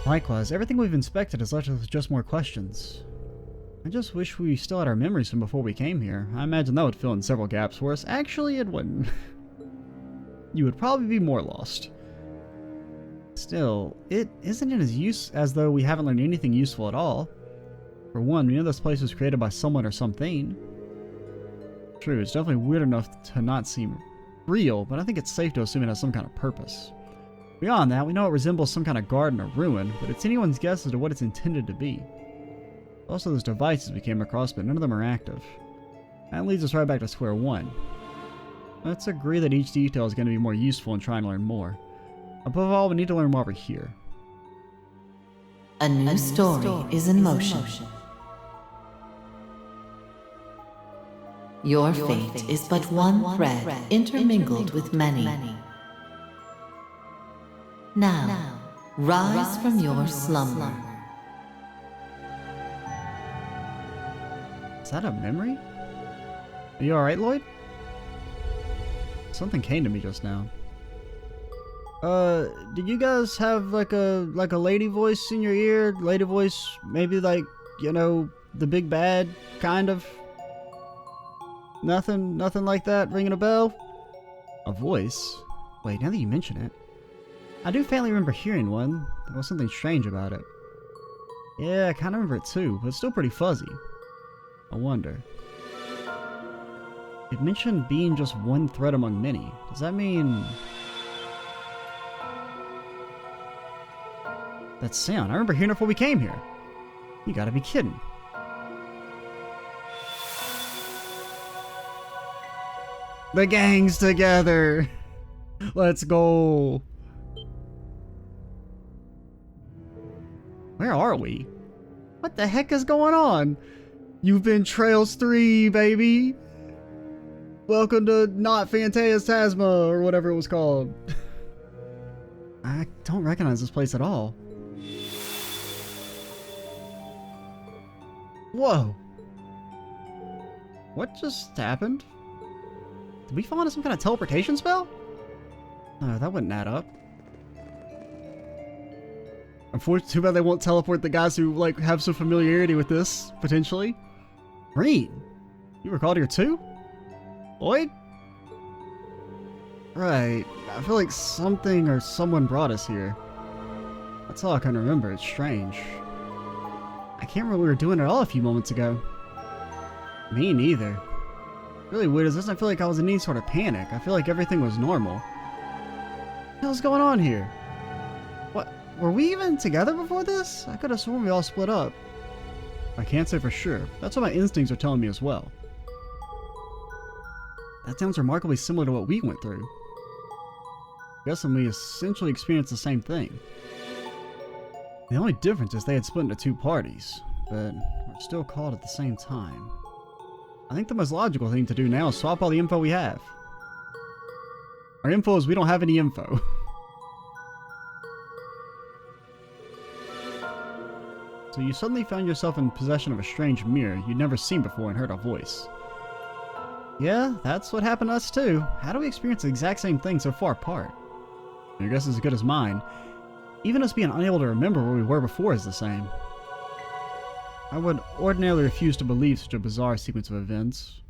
Likewise, everything we've inspected has left us with just more questions. I just wish we still had our memories from before we came here. I imagine that would fill in several gaps for us. Actually, it wouldn't. You would probably be more lost. Still, it isn't as though we haven't learned anything useful at all. For one, we know this place was created by someone or something. True, it's definitely weird enough to not seem real, but I think it's safe to assume it has some kind of purpose. Beyond that, we know it resembles some kind of garden or ruin, but it's anyone's guess as to what it's intended to be. Also, those devices we came across, but none of them are active. That leads us right back to square one. Let's agree that each detail is going to be more useful in trying to learn more. Above all, we need to learn while we're here. A new story is in motion. Your fate is but one thread intermingled with many. Now, rise from your slumber. Is that a memory? Are you alright, Lloyd? Something came to me just now. Did you guys have like a lady voice in your ear? Lady voice, maybe like, you know, the big bad, kind of? Nothing like that ringing a bell? A voice? Wait, now that you mention it. I do faintly remember hearing one. There was something strange about it. Yeah, I kind of remember it too, but it's still pretty fuzzy. I wonder. It mentioned being just one thread among many. Does that mean... That sound, I remember hearing it before we came here. You gotta be kidding. The gang's together! Let's go! Where are we? What the heck is going on? You've been Trails 3, baby! Welcome to Not Phantasma, or whatever it was called. I don't recognize this place at all. Whoa! What just happened? Did we fall into some kind of teleportation spell? No, that wouldn't add up. Unfortunately, too bad they won't teleport the guys who, like, have some familiarity with this, potentially. Rean, you were called here too? Lloyd? Right, I feel like something or someone brought us here. That's all I can remember, it's strange. I can't remember what we were doing at all a few moments ago. Me neither. Really weird is this, I feel like I was in any sort of panic. I feel like everything was normal. What the hell's going on here? What? Were we even together before this? I could have sworn we all split up. I can't say for sure. That's what my instincts are telling me as well. That sounds remarkably similar to what we went through. Guessing we essentially experienced the same thing. The only difference is they had split into two parties, but we're still called at the same time. I think the most logical thing to do now is swap all the info we have. Our info is we don't have any info. So you suddenly found yourself in possession of a strange mirror you'd never seen before and heard a voice. Yeah, that's what happened to us too. How do we experience the exact same thing so far apart? Your guess is as good as mine. Even us being unable to remember where we were before is the same. I would ordinarily refuse to believe such a bizarre sequence of events,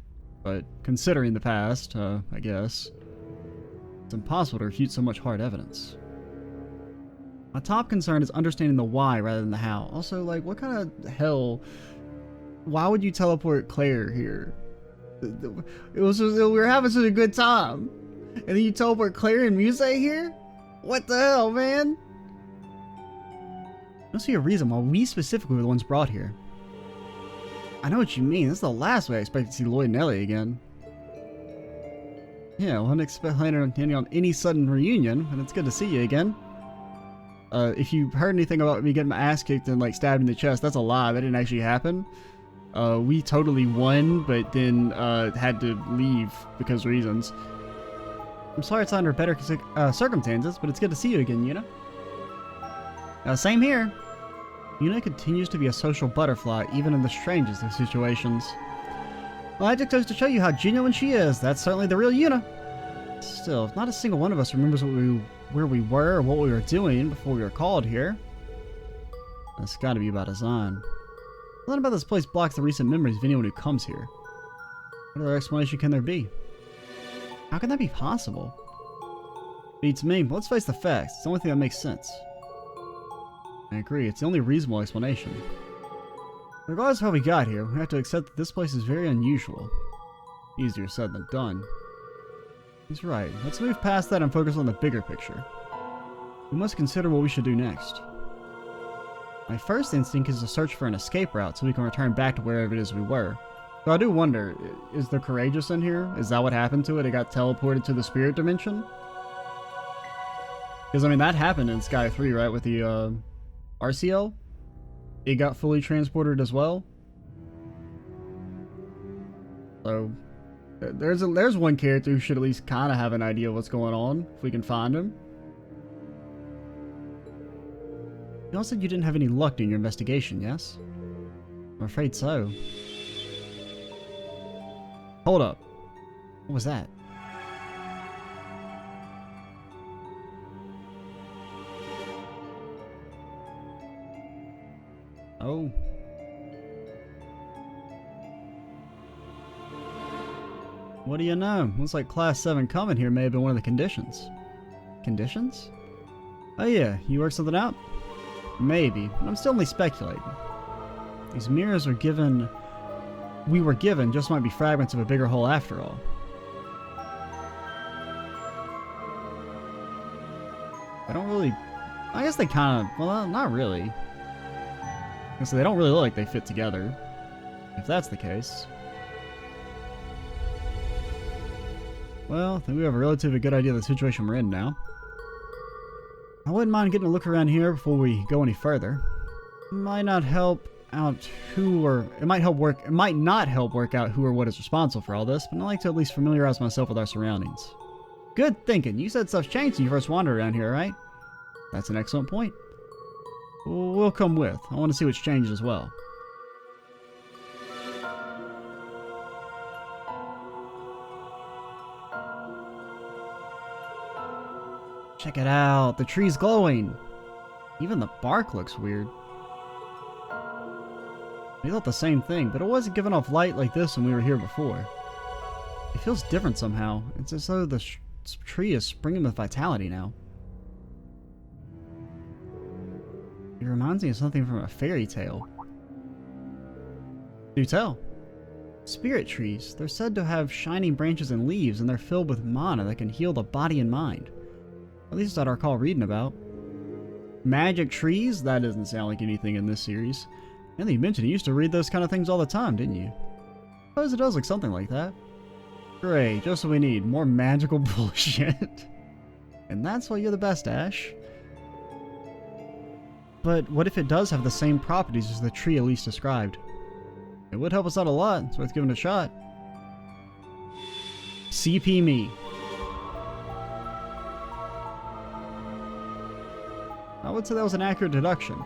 but considering the past, I guess, it's impossible to refute so much hard evidence. My top concern is understanding the why rather than the how. Also, like, what kind of hell... Why would you teleport Claire here? We were having such a good time. And then you teleport Claire and Muse here? What the hell, man? There must be a reason why we specifically were the ones brought here. I know what you mean. This is the last way I expect to see Lloyd and Ellie again. Yeah, well, I didn't expect on any sudden reunion, and it's good to see you again. If you heard anything about me getting my ass kicked and like stabbed in the chest, that's a lie. That didn't actually happen. We totally won, but then had to leave because of reasons. I'm sorry it's under better circumstances, but it's good to see you again, Yuna. Same here. Yuna continues to be a social butterfly, even in the strangest of situations. Well, that just goes to show you how genuine she is. That's certainly the real Yuna. Still, if not a single one of us remembers where we were or what we were doing before we were called here, that's gotta be by design. Nothing about this place blocks the recent memories of anyone who comes here. What other explanation can there be? How can that be possible? Beats me, but let's face the facts. It's the only thing that makes sense. I agree, it's the only reasonable explanation. Regardless of how we got here, we have to accept that this place is very unusual. Easier said than done. He's right. Let's move past that and focus on the bigger picture. We must consider what we should do next. My first instinct is to search for an escape route so we can return back to wherever it is we were. So I do wonder, is the Courageous in here? Is that what happened to it? It got teleported to the spirit dimension? Because, I mean, that happened in Sky 3, right? With the, RCL? It got fully transported as well. So, there's one character who should at least kind of have an idea of what's going on, if we can find him. You all said you didn't have any luck during your investigation, yes? I'm afraid so. Hold up. What was that? Oh. What do you know? Looks like Class 7 coming here may have been one of the conditions. Conditions? Oh yeah, you worked something out? Maybe, but I'm still only speculating. These mirrors we were given just might be fragments of a bigger whole after all. I guess they kind of, well, not really. So they don't really look like they fit together, if that's the case. Well, I think we have a relatively good idea of the situation we're in now. I wouldn't mind getting a look around here before we go any further. It might not help out it might not help work out who or what is responsible for all this, but I like to at least familiarize myself with our surroundings. Good thinking. You said stuff's changed when you first wandered around here, right? That's an excellent point. We'll come with. I want to see what's changed as well. Check it out. The tree's glowing. Even the bark looks weird. We thought the same thing, but it wasn't giving off light like this when we were here before. It feels different somehow. It's as though the tree is springing with vitality now. It reminds me of something from a fairy tale. Do tell. Spirit trees. They're said to have shining branches and leaves, and they're filled with mana that can heal the body and mind. At least that I recall reading about. Magic trees? That doesn't sound like anything in this series. And you mentioned you used to read those kind of things all the time, didn't you? I suppose it does look something like that. Great, just what we need. More magical bullshit. And that's why you're the best, Ash. But what if it does have the same properties as the tree Elise described? It would help us out a lot. It's worth giving it a shot. CP me. I would say that was an accurate deduction.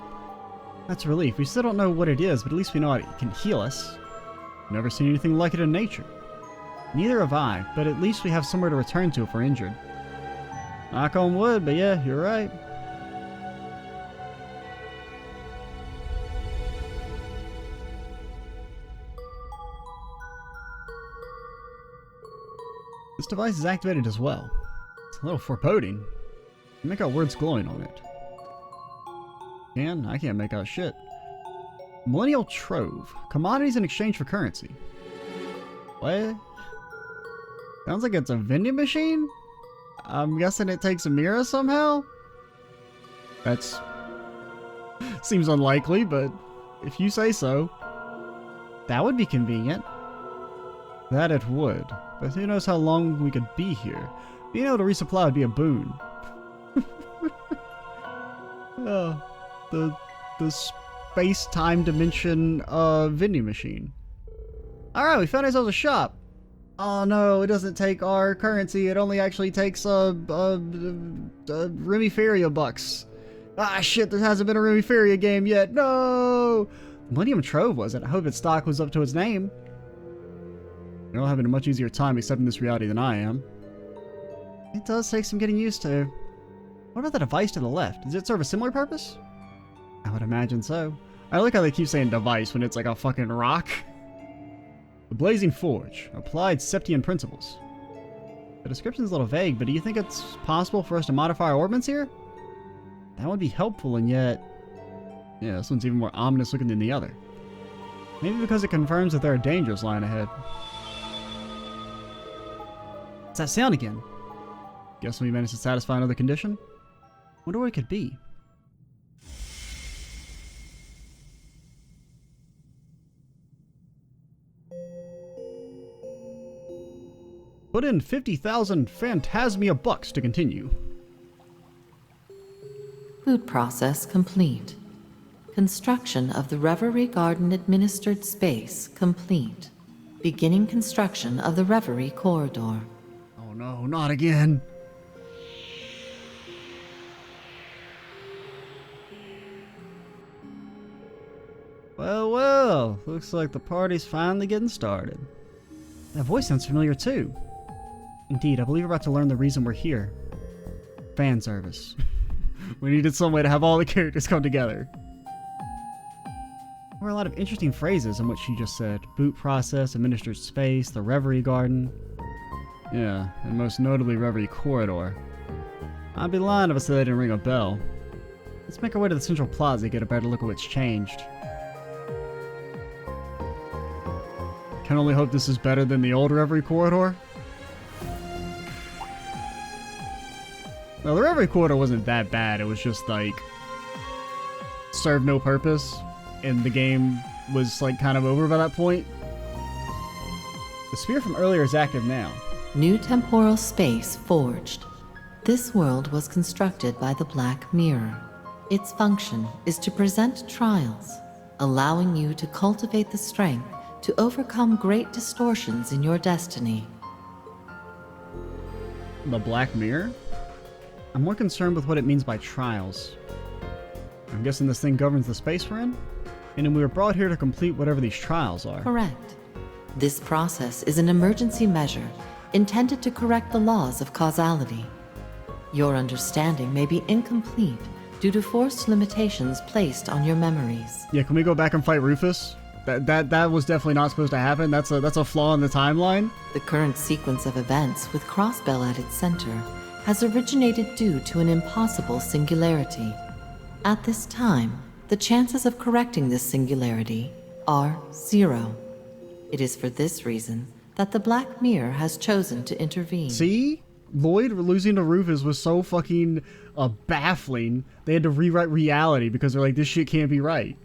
That's a relief. We still don't know what it is, but at least we know it can heal us. Never seen anything like it in nature. Neither have I, but at least we have somewhere to return to if we're injured. Knock on wood, but yeah, you're right. This device is activated as well. It's a little foreboding. You make out words glowing on it. I can't make out shit. Millennial Trove. Commodities in exchange for currency. What? Sounds like it's a vending machine? I'm guessing it takes a mirror somehow? That's... seems unlikely, but if you say so. That would be convenient. That it would. But who knows how long we could be here. Being able to resupply would be a boon. The space-time dimension vending machine. Alright, we found ourselves a shop. Oh no, it doesn't take our currency. It only actually takes Remiferia bucks. Ah shit, there hasn't been a Remiferia game yet. No! Millennium Trove wasn't. I hope its stock was up to its name. You're all having a much easier time accepting this reality than I am. It does take some getting used to. What about the device to the left? Does it serve a similar purpose? I would imagine so. I like how they keep saying device when it's like a fucking rock. The Blazing Forge. Applied Septian principles. The description's a little vague, but do you think it's possible for us to modify our orbits here? That would be helpful, and yet... yeah, this one's even more ominous looking than the other. Maybe because it confirms that there are dangers lying ahead. What's that sound again? Guess we managed to satisfy another condition? Wonder what it could be. Put in 50,000 Phantasmia bucks to continue. Food process complete. Construction of the Reverie Garden administered space complete. Beginning construction of the Reverie corridor. Oh no, not again. Well, looks like the party's finally getting started. That voice sounds familiar too. Indeed, I believe we're about to learn the reason we're here. Fan service. We needed some way to have all the characters come together. There were a lot of interesting phrases in what she just said. Boot process, administered space, the Reverie Garden. Yeah, and most notably Reverie Corridor. I'd be lying if I said they didn't ring a bell. Let's make our way to the Central Plaza to get a better look at what's changed. Can only hope this is better than the old Reverie Corridor. Well, the Reverie Corridor wasn't that bad. It was just like served no purpose, and the game was like kind of over by that point. The spear from earlier is active now. New temporal space forged. This world was constructed by the Black Mirror. Its function is to present trials, allowing you to cultivate the strength to overcome great distortions in your destiny. The Black Mirror? I'm more concerned with what it means by trials. I'm guessing this thing governs the space we're in? And we were brought here to complete whatever these trials are. Correct. This process is an emergency measure intended to correct the laws of causality. Your understanding may be incomplete due to forced limitations placed on your memories. Yeah, can we go back and fight Rufus? That was definitely not supposed to happen. That's a flaw in the timeline. The current sequence of events with Crossbell at its center has originated due to an impossible singularity. At this time, the chances of correcting this singularity are 0. It is for this reason that the Black Mirror has chosen to intervene. See? Lloyd losing to Rufus was so fucking baffling. They had to rewrite reality because they're like, this shit can't be right.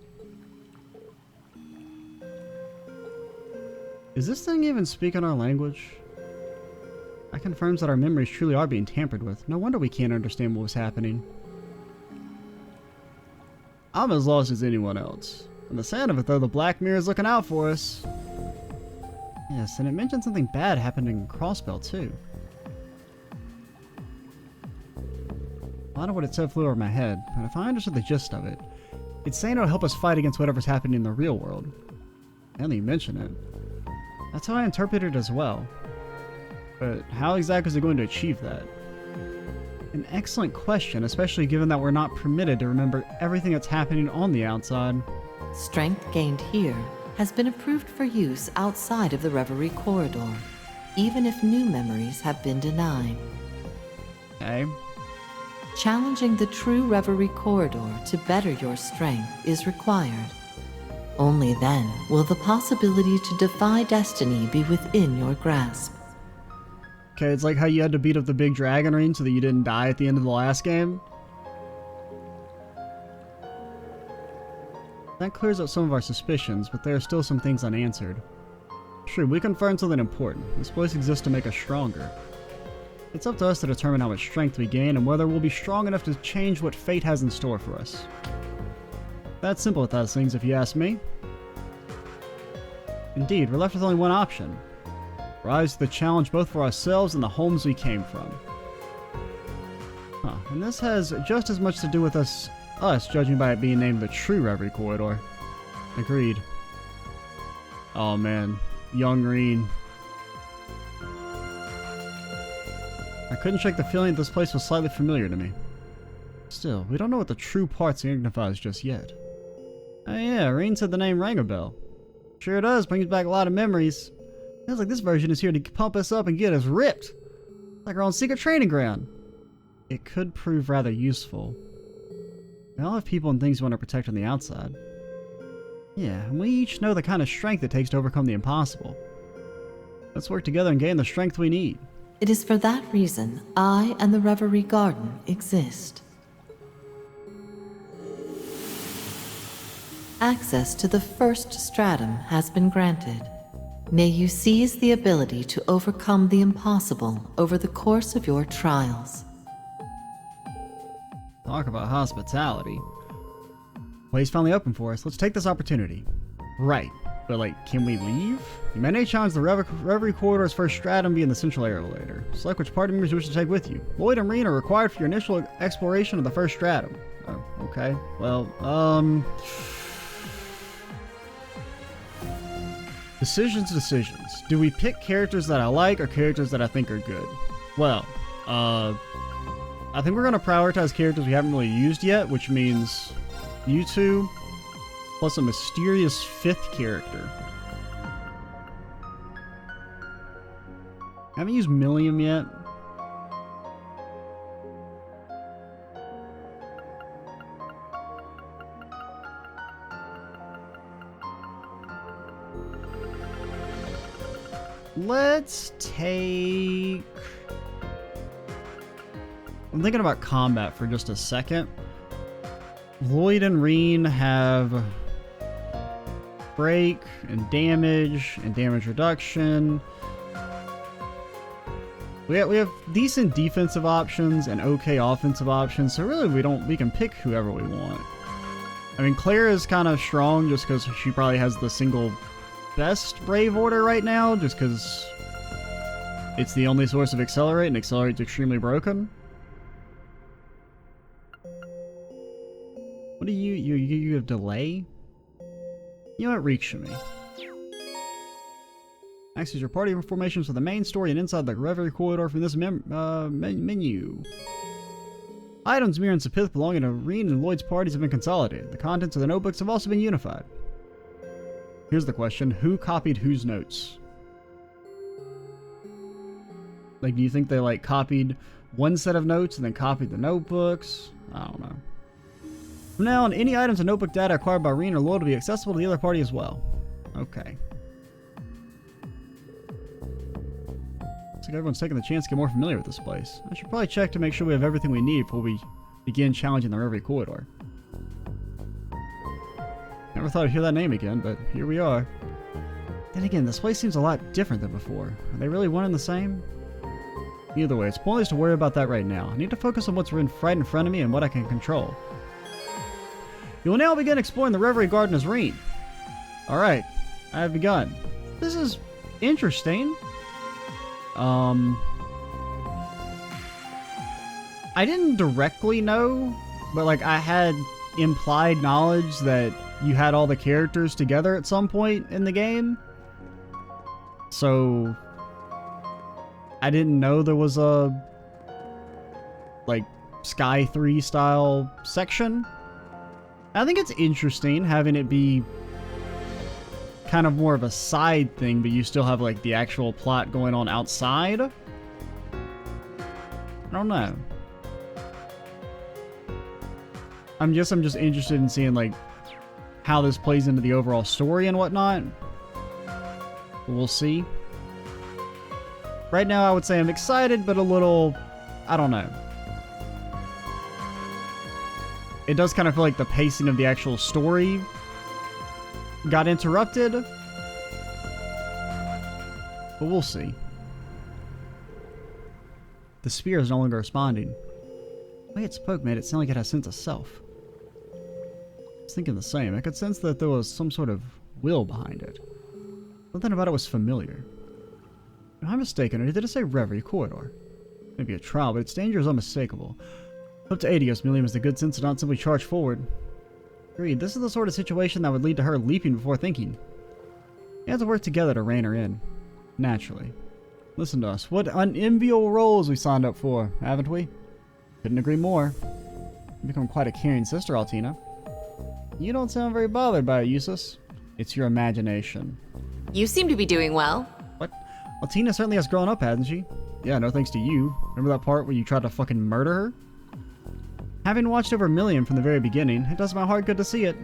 Is this thing even speaking our language? That confirms that our memories truly are being tampered with. No wonder we can't understand what was happening. I'm as lost as anyone else. And the sound of it though, the Black Mirror is looking out for us. Yes, and it mentioned something bad happened in Crossbell too. A lot of what it said flew over my head, but if I understood the gist of it, it's saying it'll help us fight against whatever's happening in the real world. Now that you mention it. That's how I interpret it as well. But how exactly is it going to achieve that? An excellent question, especially given that we're not permitted to remember everything that's happening on the outside. Strength gained here has been approved for use outside of the Reverie corridor, even if new memories have been denied. Okay. Challenging the true Reverie corridor to better your strength is required. Only then will the possibility to defy destiny be within your grasp. Okay, it's like how you had to beat up the big dragon ring so that you didn't die at the end of the last game. That clears up some of our suspicions, but there are still some things unanswered. True, we confirmed something important. This place exists to make us stronger. It's up to us to determine how much strength we gain and whether we'll be strong enough to change what fate has in store for us. That's simple with those things, if you ask me. Indeed, we're left with only one option. Rise to the challenge both for ourselves and the homes we came from. Huh, and this has just as much to do with us judging by it being named the true Reverie Corridor. Agreed. Oh man, young Rean. I couldn't shake the feeling that this place was slightly familiar to me. Still, we don't know what the true part signifies just yet. Oh yeah, Rean said the name rang a bell. Sure does, brings back a lot of memories. Feels like this version is here to pump us up and get us ripped. Like our own secret training ground. It could prove rather useful. We all have people and things we want to protect on the outside. Yeah, and we each know the kind of strength it takes to overcome the impossible. Let's work together and gain the strength we need. It is for that reason I and the Reverie Garden exist. Access to the first stratum has been granted. May you seize the ability to overcome the impossible over the course of your trials. Talk about hospitality. Way's finally open for us. Let's take this opportunity. Right. But, like, can we leave? You may need challenge the Reverie Corridor's first stratum be in the central air elevator. Select which party members you wish to take with you. Lloyd and Rean are required for your initial exploration of the first stratum. Oh, okay. Well, Decisions. Do we pick characters that I like or characters that I think are good? Well, I think we're going to prioritize characters we haven't really used yet, which means you two, plus a mysterious fifth character. Haven't used Milliam yet. Let's take... I'm thinking about combat for just a second. Lloyd and Rean have break and damage reduction. We have decent defensive options and okay offensive options, so really we can pick whoever we want. I mean, Claire is kind of strong just because she probably has the single best Brave Order right now, just because it's the only source of Accelerate, and Accelerate's extremely broken. What do you have delay? You know what, Rikshami. Access your party formations for the main story and inside the Reverie Corridor from this menu. Items Mir and Sepith belonging to Rean and Lloyd's parties have been consolidated. The contents of the notebooks have also been unified. Here's the question, who copied whose notes? Like, do you think they, like, copied one set of notes and then copied the notebooks? I don't know. From now on, any items and notebook data acquired by Rean or Lloyd will be accessible to the other party as well. Okay. like everyone's taking the chance to get more familiar with this place. I should probably check to make sure we have everything we need before we begin challenging the Reverie corridor. Never thought I'd hear that name again, but here we are. Then again, this place seems a lot different than before. Are they really one and the same? Either way, it's pointless to worry about that right now. I need to focus on what's right in front of me and what I can control. You will now begin exploring the Reverie Garden as Rean. Alright, I have begun. This is interesting. I didn't directly know, but like I had implied knowledge that you had all the characters together at some point in the game. So I didn't know there was a like Sky 3 style section. I think it's interesting having it be kind of more of a side thing, but you still have like the actual plot going on outside. I don't know. I'm just interested in seeing like how this plays into the overall story and whatnot. We'll see. Right now I would say I'm excited, but a little, I don't know. It does kind of feel like the pacing of the actual story got interrupted. But we'll see. The spear is no longer responding. The way it spoke made it sound like it has a sense of self. I was thinking the same. I could sense that there was some sort of will behind it. Something about it was familiar. If I'm mistaken, or did it say Reverie Corridor? Maybe a trial, but its danger is unmistakable. Up to Adios, Millium is the good sense to not simply charge forward. Agreed, this is the sort of situation that would lead to her leaping before thinking. We have to work together to rein her in. Naturally. Listen to us. What unenviable roles we signed up for, haven't we? Couldn't agree more. You've become quite a caring sister, Altina. You don't sound very bothered by it, Eustace. It's your imagination. You seem to be doing well. What? Altina certainly has grown up, hasn't she? Yeah, no thanks to you. Remember that part where you tried to fucking murder her? Having watched over Million from the very beginning, it does my heart good to see it.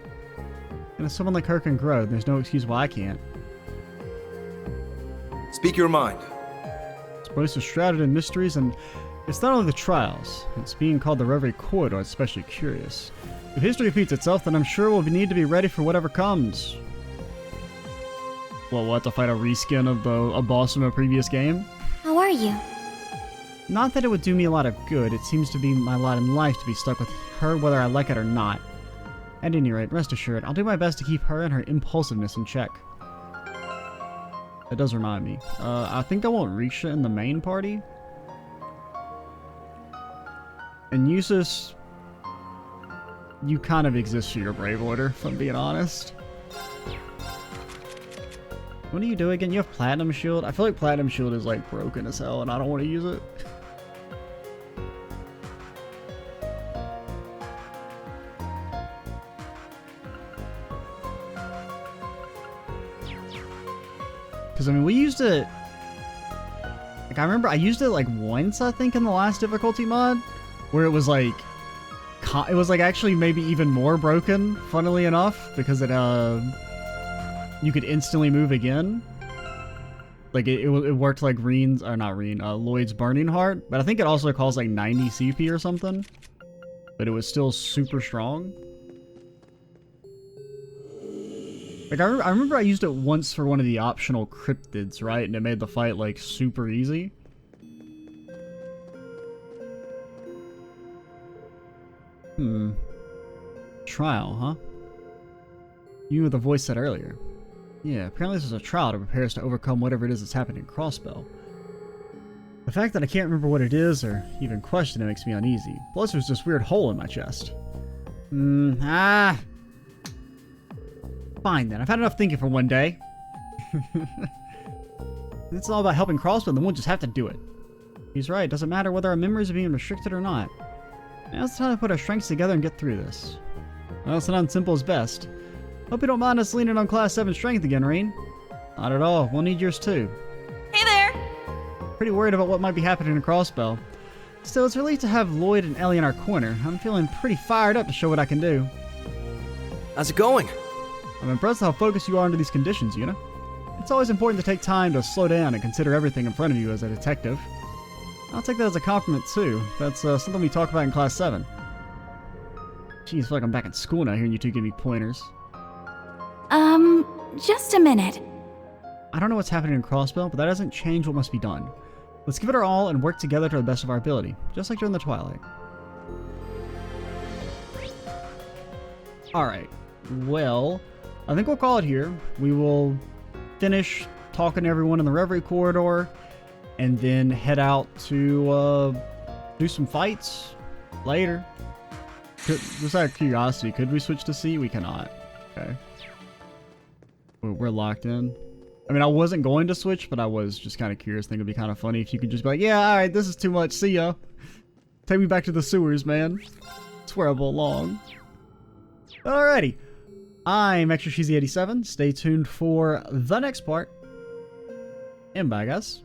And if someone like her can grow, there's no excuse why I can't. Speak your mind. This place is shrouded in mysteries, and it's not only the trials. It's being called the Reverie Corridor, it's especially curious. If history repeats itself, then I'm sure we'll need to be ready for whatever comes. Well, we'll have to fight a reskin of a boss from a previous game? How are you? Not that it would do me a lot of good. It seems to be my lot in life to be stuck with her whether I like it or not. At any rate, rest assured, I'll do my best to keep her and her impulsiveness in check. That does remind me. I think I want Risha in the main party. And Eustace, you kind of exist for your Brave Order, if I'm being honest. What do you do again? You have Platinum Shield? I feel like Platinum Shield is like broken as hell and I don't want to use it. Because, I mean, we used it... Like, I remember I used it, like, once, I think, in the last difficulty mod. Where it was, like... It was, like, actually maybe even more broken, funnily enough. Because it, you could instantly move again. Like, it worked like Rean's... Or not Rean, Lloyd's Burning Heart. But I think it also calls, like, 90 CP or something. But it was still super strong. Like, I remember I used it once for one of the optional cryptids, right? And it made the fight, like, super easy. Trial, huh? You were the voice said earlier. Yeah, apparently this is a trial to prepare us to overcome whatever it is that's happening in Crossbell. The fact that I can't remember what it is, or even question it, makes me uneasy. Plus there's this weird hole in my chest. Fine then, I've had enough thinking for one day. It's all about helping Crossbell, then we'll just have to do it. He's right, it doesn't matter whether our memories are being restricted or not. Now it's time to put our strengths together and get through this. Well, sometimes simple is best. Hope you don't mind us leaning on Class 7 strength again, Rean. Not at all, we'll need yours too. Hey there! Pretty worried about what might be happening in Crossbell. Still, it's a relief to have Lloyd and Ellie in our corner. I'm feeling pretty fired up to show what I can do. How's it going? I'm impressed how focused you are under these conditions, Yuna. It's always important to take time to slow down and consider everything in front of you as a detective. I'll take that as a compliment too. That's something we talk about in Class 7. Geez, I feel like I'm back in school now hearing you two give me pointers. Just a minute. I don't know what's happening in Crossbell, but that doesn't change what must be done. Let's give it our all and work together to the best of our ability, just like during the Twilight. Alright, well, I think we'll call it here. We will finish talking to everyone in the Reverie corridor, and then head out to do some fights later. Just out of curiosity, could we switch to C? We cannot. Okay. We're locked in. I mean, I wasn't going to switch, but I was just kind of curious. I think it'd be kind of funny if you could just be like, yeah, alright, this is too much. See ya. Take me back to the sewers, man. That's where I belong. Alrighty. I'm Extra Cheesy 87. Stay tuned for the next part. And bye, guys.